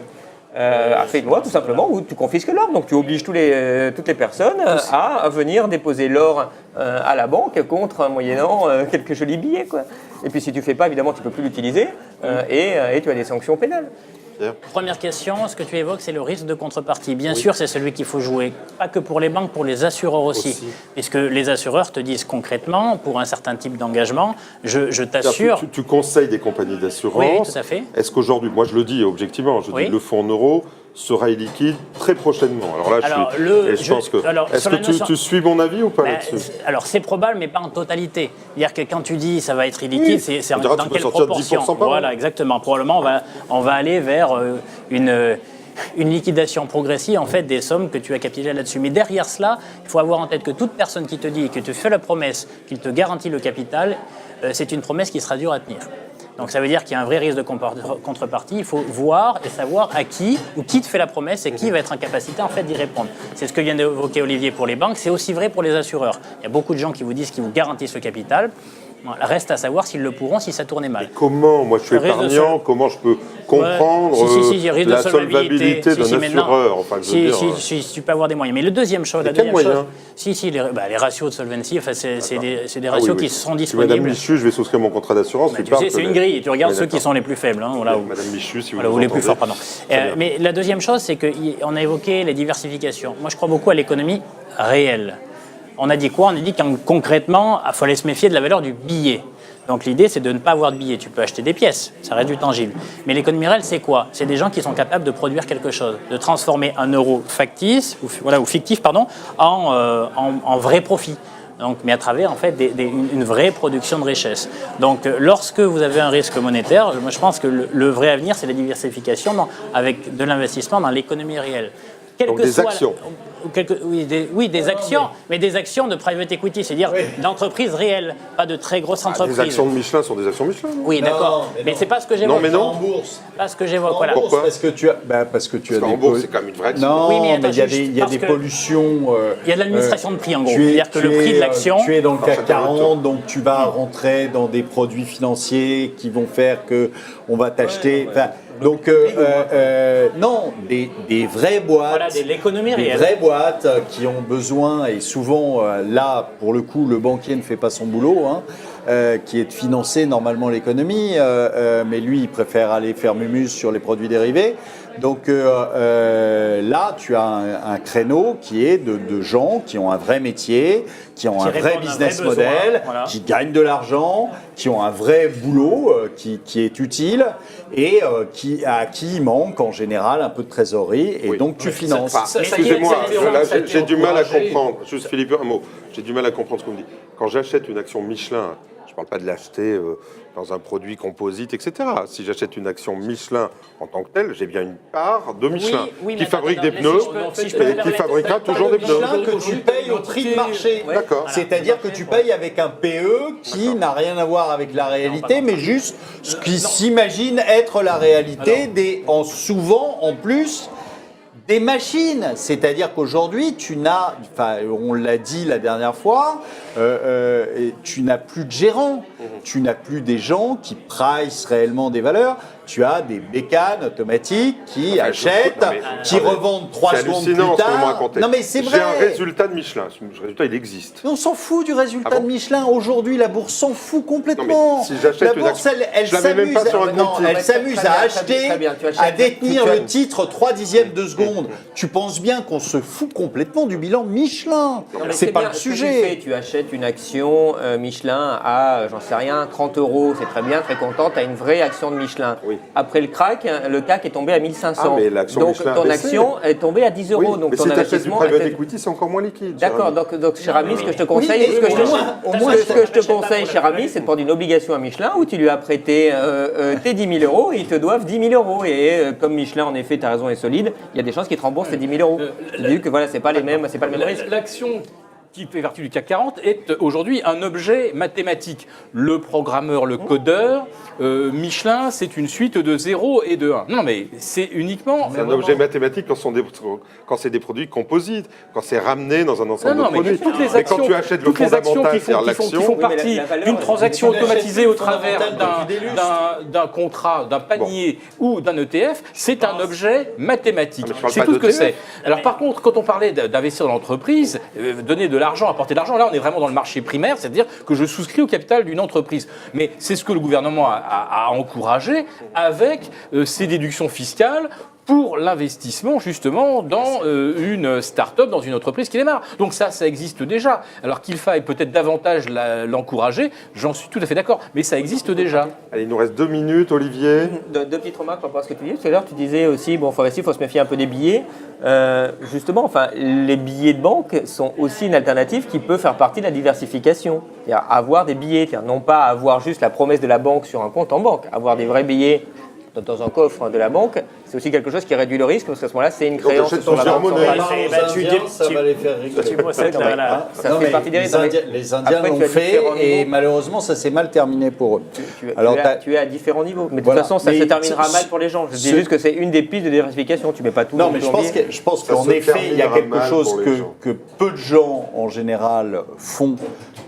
A fait une loi tout simplement où tu confisques l'or. Donc tu obliges toutes les personnes à venir déposer l'or à la banque contre moyennant quelques jolis billets, quoi. Et puis si tu ne fais pas, évidemment, tu ne peux plus l'utiliser et tu as des sanctions pénales. Première question, ce que tu évoques, c'est le risque de contrepartie. Bien sûr, c'est celui qu'il faut jouer, pas que pour les banques, pour les assureurs aussi. Puisque les assureurs te disent concrètement, pour un certain type d'engagement, je t'assure... Tu conseilles des compagnies d'assurance. Oui, tout à fait. Est-ce qu'aujourd'hui, moi je le dis objectivement, je dis le fonds en euros sera illiquide très prochainement. Alors là, je pense que... Est-ce que tu suis mon avis ou pas là-dessus? Alors c'est probable, mais pas en totalité. C'est-à-dire que quand tu dis ça va être illiquide, c'est dans quelle proportion? Voilà, exactement. Probablement, on va aller vers une liquidation progressive en fait des sommes que tu as capitalisées là-dessus. Mais derrière cela, il faut avoir en tête que toute personne qui te dit que tu fais la promesse qu'il te garantit le capital, c'est une promesse qui sera dure à tenir. Donc ça veut dire qu'il y a un vrai risque de contrepartie. Il faut voir et savoir à qui ou qui te fait la promesse et qui va être en capacité en fait d'y répondre. C'est ce que vient d'évoquer Olivier pour les banques. C'est aussi vrai pour les assureurs. Il y a beaucoup de gens qui vous disent qu'ils vous garantissent le capital. Reste à savoir s'ils le pourront si ça tournait mal. Mais comment? Moi, je suis épargnant. Comment je peux comprendre la solvabilité d'un assureur? Enfin, si tu peux avoir des moyens. Mais la deuxième chose... Quels moyens? Les ratios de solvency, enfin, c'est des ratios qui sont disponibles. Madame Michu, je vais souscrire mon contrat d'assurance. C'est une grille. Tu regardes ceux qui sont les plus faibles. Madame Michu, si vous voulez. Ou les plus forts, pardon. Mais la deuxième chose, c'est qu'on a évoqué les diversifications. Moi, je crois beaucoup à l'économie réelle. On a dit quoi? On a dit que concrètement, il fallait se méfier de la valeur du billet. Donc l'idée, c'est de ne pas avoir de billets. Tu peux acheter des pièces, ça reste du tangible. Mais l'économie réelle, c'est quoi? C'est des gens qui sont capables de produire quelque chose, de transformer un euro factice, ou fictif, en vrai profit. Donc, mais à travers en fait une vraie production de richesse. Donc lorsque vous avez un risque monétaire, moi je pense que le vrai avenir, c'est la diversification avec de l'investissement dans l'économie réelle. quelle Donc que des soit actions. oui, des actions, mais des actions de private equity, c'est-à-dire d'entreprises réelles, pas de très grosses entreprises. Les actions de Michelin sont des actions Michelin. Oui, d'accord, mais c'est pas ce que j'évoque. Non, mais non. En bourse. Pas ce que j'évoque, voilà. Pourquoi ? Parce que tu as, parce que tu as Parce qu'en des bourse, c'est quand même une vraie action. Non, Oui, mais mais attends, il y a des parce que pollutions. Il y a de l'administration de prix, en gros. Tu es- C'est-à-dire que le tu prix es, de l'action. Tu es dans le CAC c'est un 40, donc tu vas rentrer dans des produits financiers qui vont faire que on va t'acheter. Enfin, donc, non, des vraies boîtes. Voilà, de l'économie Des réelle. vraies boîtes qui ont besoin, et souvent là, pour le coup, le banquier ne fait pas son boulot, hein, qui est de financer normalement l'économie, mais lui, il préfère aller faire mumus sur les produits dérivés. Donc là, tu as un créneau qui est de gens qui ont un vrai métier, qui ont un vrai répondent à un business vrai besoin, model, voilà. qui gagnent de l'argent, qui ont un vrai boulot qui est utile et à qui il manque en général un peu de trésorerie et Oui. donc tu finances. Enfin, Ça- ça- excusez-moi, ça a été- là, ça a été j'ai du mal à encouragé. comprendre. Juste Philippe, un mot. J'ai du mal à comprendre ce qu'on me dit. Quand j'achète une action Michelin, je ne parle pas de l'acheter dans un produit composite, etc. Si j'achète une action Michelin en tant que telle, j'ai bien une part de Michelin oui, qui mais fabrique attends, des pneus si je peux et qui fabriquera toujours des pneus. Michelin que tu payes au prix de marché. D'accord. C'est-à-dire que tu payes avec un PE qui n'a rien à voir avec la réalité, mais juste ce qui s'imagine être la réalité souvent en plus des machines. C'est-à-dire qu'aujourd'hui, on l'a dit la dernière fois, tu n'as plus de gérants, tu n'as plus des gens qui pricent réellement des valeurs. Tu as des bécanes automatiques qui Enfin, achètent, non, mais- qui attendez, revendent 3 c'est secondes hallucinant plus ce que vous me tard. racontez. Non mais c'est vrai. J'ai un résultat de Michelin. Ce résultat, il existe. Mais on s'en fout du résultat Ah bon de Michelin. Aujourd'hui, la bourse s'en fout complètement. Non, mais si j'achète la une bourse, action- elle je l'avais même pas sur un non, compte titre. elle s'amuse Très à bien, acheter, très bien, tu achètes. à détenir Tu le gagnes. titre 3/10 de seconde. Tu penses bien qu'on se fout complètement du bilan Michelin. Non, mais C'est pas bien, le ce que sujet. tu achètes une action Michelin à, j'en sais rien, 30 €, c'est très bien, très content, tu as une vraie action de Michelin. Oui. Après le CAC est tombé à 1500. Ah, mais l'action donc Michelin a ton baissé. action est tombée à 10 €. Oui, donc mais ton si tu achètes du investissement private était- equity, c'est encore moins liquide. D'accord, cher ami. donc cher ami, ce que je te conseille, Oui, ce que je te- au moins, ce que je te conseille, cher ami, c'est de prendre une obligation à Michelin où tu lui as prêté tes 10 000 € et ils te doivent 10 000 €. Et comme Michelin, en effet, tu as raison, est solide, il y a des chances qu'ils te remboursent tes 10 000 €. Tu dis que voilà, c'est pas le même risque. L'action qui fait partie du CAC 40 est aujourd'hui un objet mathématique. Le programmeur, le codeur, Michelin, c'est une suite de 0 et de 1. Non, mais c'est uniquement... C'est un objet mathématique quand c'est des produits composites, quand c'est ramené dans un ensemble Non, de mais produits. toutes les Mais actions, quand tu achètes le toutes les actions fondamental, qui font, c'est-à-dire qui font l'action, partie Oui, mais la valeur, d'une transaction tu n'achètes automatisée plus au le travers fondamental depuis des lustres. d'un contrat, d'un panier ou d'un ETF, c'est un objet mathématique. Ah, mais je parle C'est pas tout ce que d'ETF. c'est. Alors par contre, quand on parlait d'investir dans l'entreprise, donner de l'argent, apporter de l'argent, là on est vraiment dans le marché primaire, c'est-à-dire que je souscris au capital d'une entreprise. Mais c'est ce que le gouvernement a encouragé avec ces déductions fiscales pour l'investissement justement dans une start-up, dans une entreprise qui démarre. Donc ça existe déjà. Alors qu'il faille peut-être davantage l'encourager, j'en suis tout à fait d'accord, mais ça existe déjà. Allez, il nous reste 2 minutes, Olivier. Deux petites remarques par rapport à ce que tu disais. Tout à l'heure, tu disais aussi, bon, il faut se méfier un peu des billets. Justement, enfin, les billets de banque sont aussi une alternative qui peut faire partie de la diversification. C'est-à-dire avoir des billets, c'est-à-dire non pas avoir juste la promesse de la banque sur un compte en banque, avoir des vrais billets dans un coffre de la banque, c'est aussi quelque chose qui réduit le risque parce qu'à ce moment-là, c'est une créance j'achète sur la plusieurs banque. monnaies. Ça va les faire rigoler. Tu possèdes Ça Non, fait mais partie des risques. les Indiens Après, l'ont tu as fait différents et niveaux. malheureusement ça s'est mal terminé pour eux. Tu es à différents niveaux. Mais de Voilà. toute façon, ça Mais se terminera ce- mal pour les gens. Je dis ce- juste que c'est une des pistes de diversification. Tu mets pas tout Non, dans mais le je pense plombier. Ça qu'en se effet, il y a terminera quelque mal chose pour les gens. que peu de gens en général font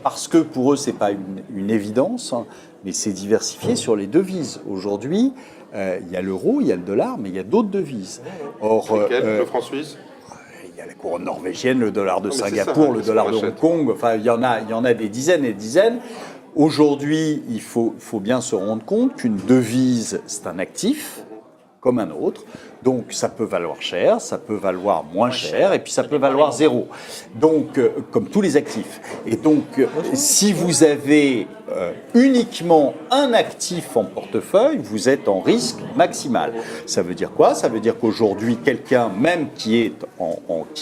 parce que pour eux c'est pas une évidence, hein, mais c'est diversifié sur les devises. Aujourd'hui, il y a l'euro, il y a le dollar, mais il y a d'autres devises. Or, Quel Le franc suisse. il y a la couronne norvégienne, le dollar de mais c'est Singapour, ça, le c'est dollar ce de qu'on Hong achète. Kong, enfin il y en a des dizaines et des dizaines. Aujourd'hui, il faut bien se rendre compte qu'une devise, c'est un actif comme un autre. Donc ça peut valoir cher, ça peut valoir moins cher, et puis ça peut valoir zéro. Donc, comme tous les actifs. Et donc, si vous avez uniquement un actif en portefeuille, vous êtes en risque maximal. Ça veut dire quoi? Ça veut dire qu'aujourd'hui, quelqu'un, même qui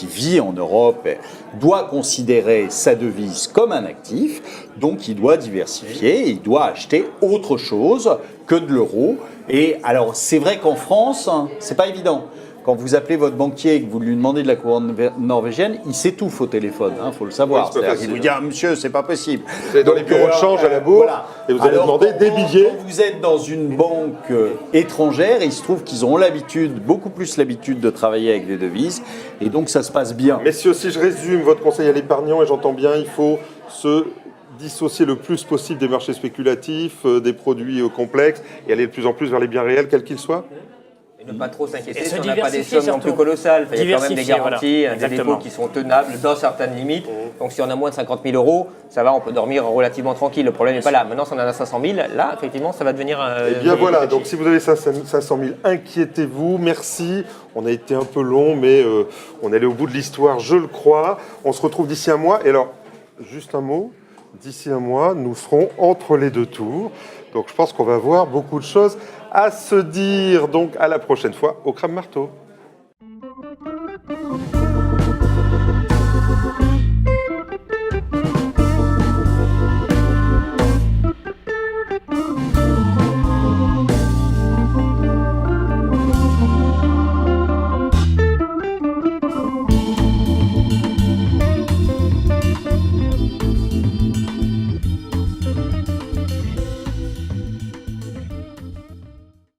vit en Europe, doit considérer sa devise comme un actif, donc il doit diversifier, il doit acheter autre chose que de l'euro. Et alors, c'est vrai qu'en France, hein, c'est pas évident. quand vous appelez votre banquier et que vous lui demandez de la couronne norvégienne, il s'étouffe au téléphone, il faut le savoir. Oui, c'est pas C'est-à-dire qu'il vous dit « Ah, monsieur, c'est pas possible ». Vous allez dans les bureaux de change à la bourse et vous allez demander des billets. Quand vous êtes dans une banque étrangère, il se trouve qu'ils ont l'habitude, beaucoup plus l'habitude de travailler avec des devises, et donc ça se passe bien. Messieurs, si je résume votre conseil à l'épargnant, et j'entends bien, il faut se dissocier le plus possible des marchés spéculatifs, des produits complexes, et aller de plus en plus vers les biens réels, quels qu'ils soient. Et ne pas trop s'inquiéter Et se si on n'a pas des diversifier sommes non plus surtout. colossales. Il y a quand même des Diversifier, garanties, voilà. des dépôts Exactement. qui sont tenables dans certaines limites. Donc si on a moins de 50 000 euros, ça va, on peut dormir relativement tranquille. Le problème n'est pas là. Maintenant, si on en a 500 000, là, effectivement, ça va devenir... Eh bien voilà, donc si vous avez 500 000, inquiétez-vous, merci. On a été un peu long, mais on est allé au bout de l'histoire, je le crois. On se retrouve d'ici un mois. Et alors, juste un mot, d'ici un mois, nous serons entre les deux tours. Donc je pense qu'on va voir beaucoup de choses à se dire. Donc à la prochaine fois au Crame Marteau.